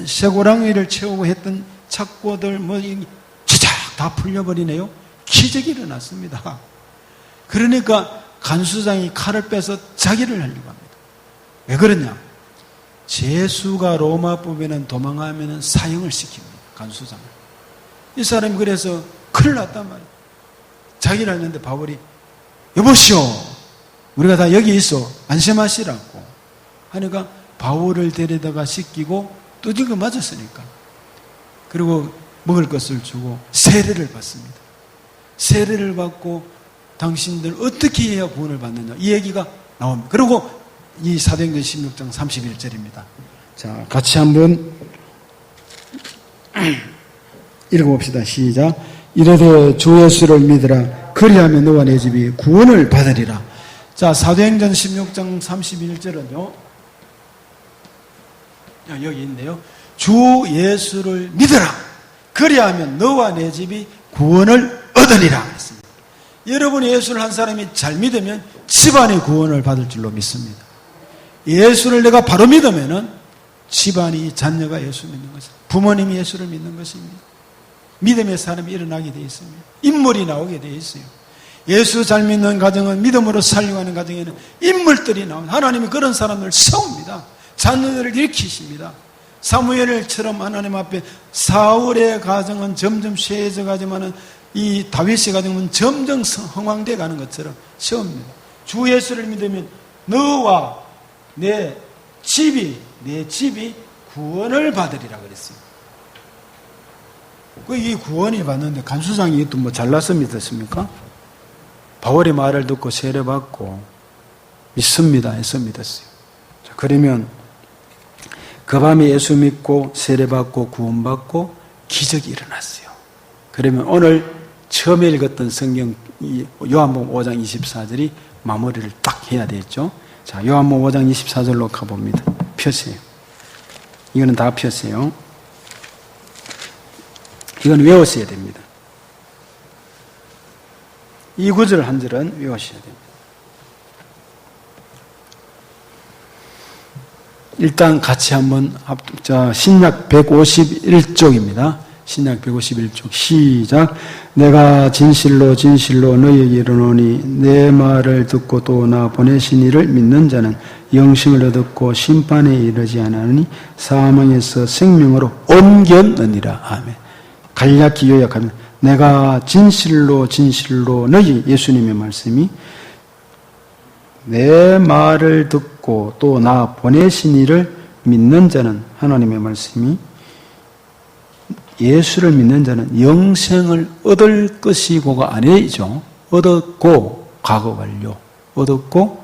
Speaker 1: 쇠고랑이를 채우고 했던 착고들 쥐작 다 풀려버리네요. 기적이 일어났습니다. 그러니까 간수장이 칼을 빼서 자기를 하려고 합니다. 왜 그러냐? 죄수가 로마법에는 도망하면 사형을 시킵니다. 간수장을. 이 사람이 그래서 큰일 났단 말이에요. 자기를 하는데 바울이 여보시오, 우리가 다 여기 있어, 안심하시라고 하니까 바울을 데려다가 씻기고 두들겨 맞았으니까. 그리고 먹을 것을 주고 세례를 받습니다. 세례를 받고 당신들 어떻게 해야 구원을 받느냐 이 얘기가 나옵니다. 그리고 이 사도행전 16장 31절입니다. 자, 같이 한번 읽어봅시다. 시작. 이르되 주 예수를 믿으라. 그리하면 너와 내 집이 구원을 받으리라. 자, 사도행전 16장 31절은요. 여기 있네요. 주 예수를 믿으라. 그리하면 너와 내 집이 구원을 얻으리라 했습니다. 여러분이 예수를 한 사람이 잘 믿으면 집안이 구원을 받을 줄로 믿습니다. 예수를 내가 바로 믿으면은 집안이 자녀가 예수 믿는 것입니다. 부모님이 예수를 믿는 것입니다. 믿음의 사람이 일어나게 되어 있습니다. 인물이 나오게 되어 있어요. 예수 잘 믿는 가정은 믿음으로 살려가는 가정에는 인물들이 나옵니다. 하나님이 그런 사람들을 세웁니다. 자녀들을 일으키십니다. 사무엘처럼 하나님 앞에 사울의 가정은 점점 쇠해져 가지만은 이 다윗의 가정은 점점 흥왕돼 가는 것처럼 세웁니다. 주 예수를 믿으면 너와 내 집이 구원을 받으리라 그랬어요. 이 구원이 받는데 간수장이 또 뭐 잘나서 믿었습니까? 바울의 말을 듣고 세례받고 믿습니다 해서 믿었어요. 자, 그러면 그 밤에 예수 믿고 세례받고 구원받고 기적이 일어났어요. 그러면 오늘 처음에 읽었던 성경 요한복음 5장 24절이 마무리를 딱 해야 되겠죠. 자, 요한복음 5장 24절로 가봅니다. 펴세요. 이거는 다 펴세요. 이건 외우셔야 됩니다. 이 구절 한 절은 외우셔야 됩니다. 일단 같이 한번 신약 151쪽입니다. 신약 151쪽 시작. 내가 진실로 너희에게 이르노니 내 말을 듣고 또 나 보내신 이를 믿는 자는 영생을 얻었고 심판에 이르지 않으니 사망에서 생명으로 옮겼느니라. 아멘. 간략히 요약하면 내가 진실로 너희 예수님의 말씀이 내 말을 듣고 또 나 보내신 이를 믿는 자는 하나님의 말씀이 예수를 믿는 자는 영생을 얻을 것이고가 아니죠. 얻었고 과거 완료. 얻었고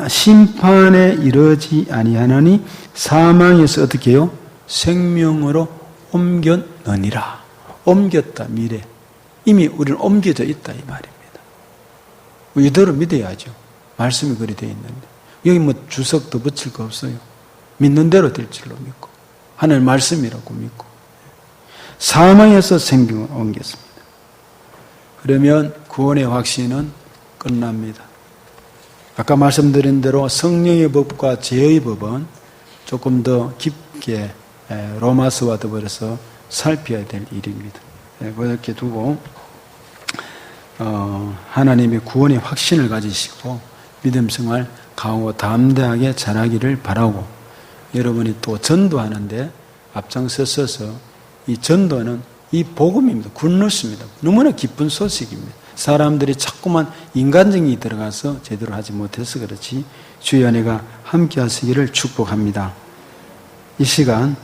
Speaker 1: 심판에 이르지 아니하나니 사망에서 어떻게 해요? 생명으로 옮겼느니라. 옮겼다 미래. 이미 우리는 옮겨져 있다 이 말입니다. 이대로 믿어야죠. 말씀이 그리 되어 있는데 여기 뭐 주석도 붙일 거 없어요. 믿는 대로 될 줄로 믿고 하늘 말씀이라고 믿고 사망에서 생명을 옮겼습니다. 그러면 구원의 확신은 끝납니다. 아까 말씀드린 대로 성령의 법과 죄의 법은 조금 더 깊게 로마서와 더불어서 살펴야 될 일입니다. 그렇게 두고 하나님의 구원의 확신을 가지시고 믿음 생활 강하고 담대하게 잘하기를 바라고, 여러분이 또 전도하는데 앞장서서 이 전도는 이 복음입니다. 굿뉴스입니다. 너무나 기쁜 소식입니다. 사람들이 자꾸만 인간적이 들어가서 제대로 하지 못해서 그렇지 주의 은혜가 함께 하시기를 축복합니다. 이 시간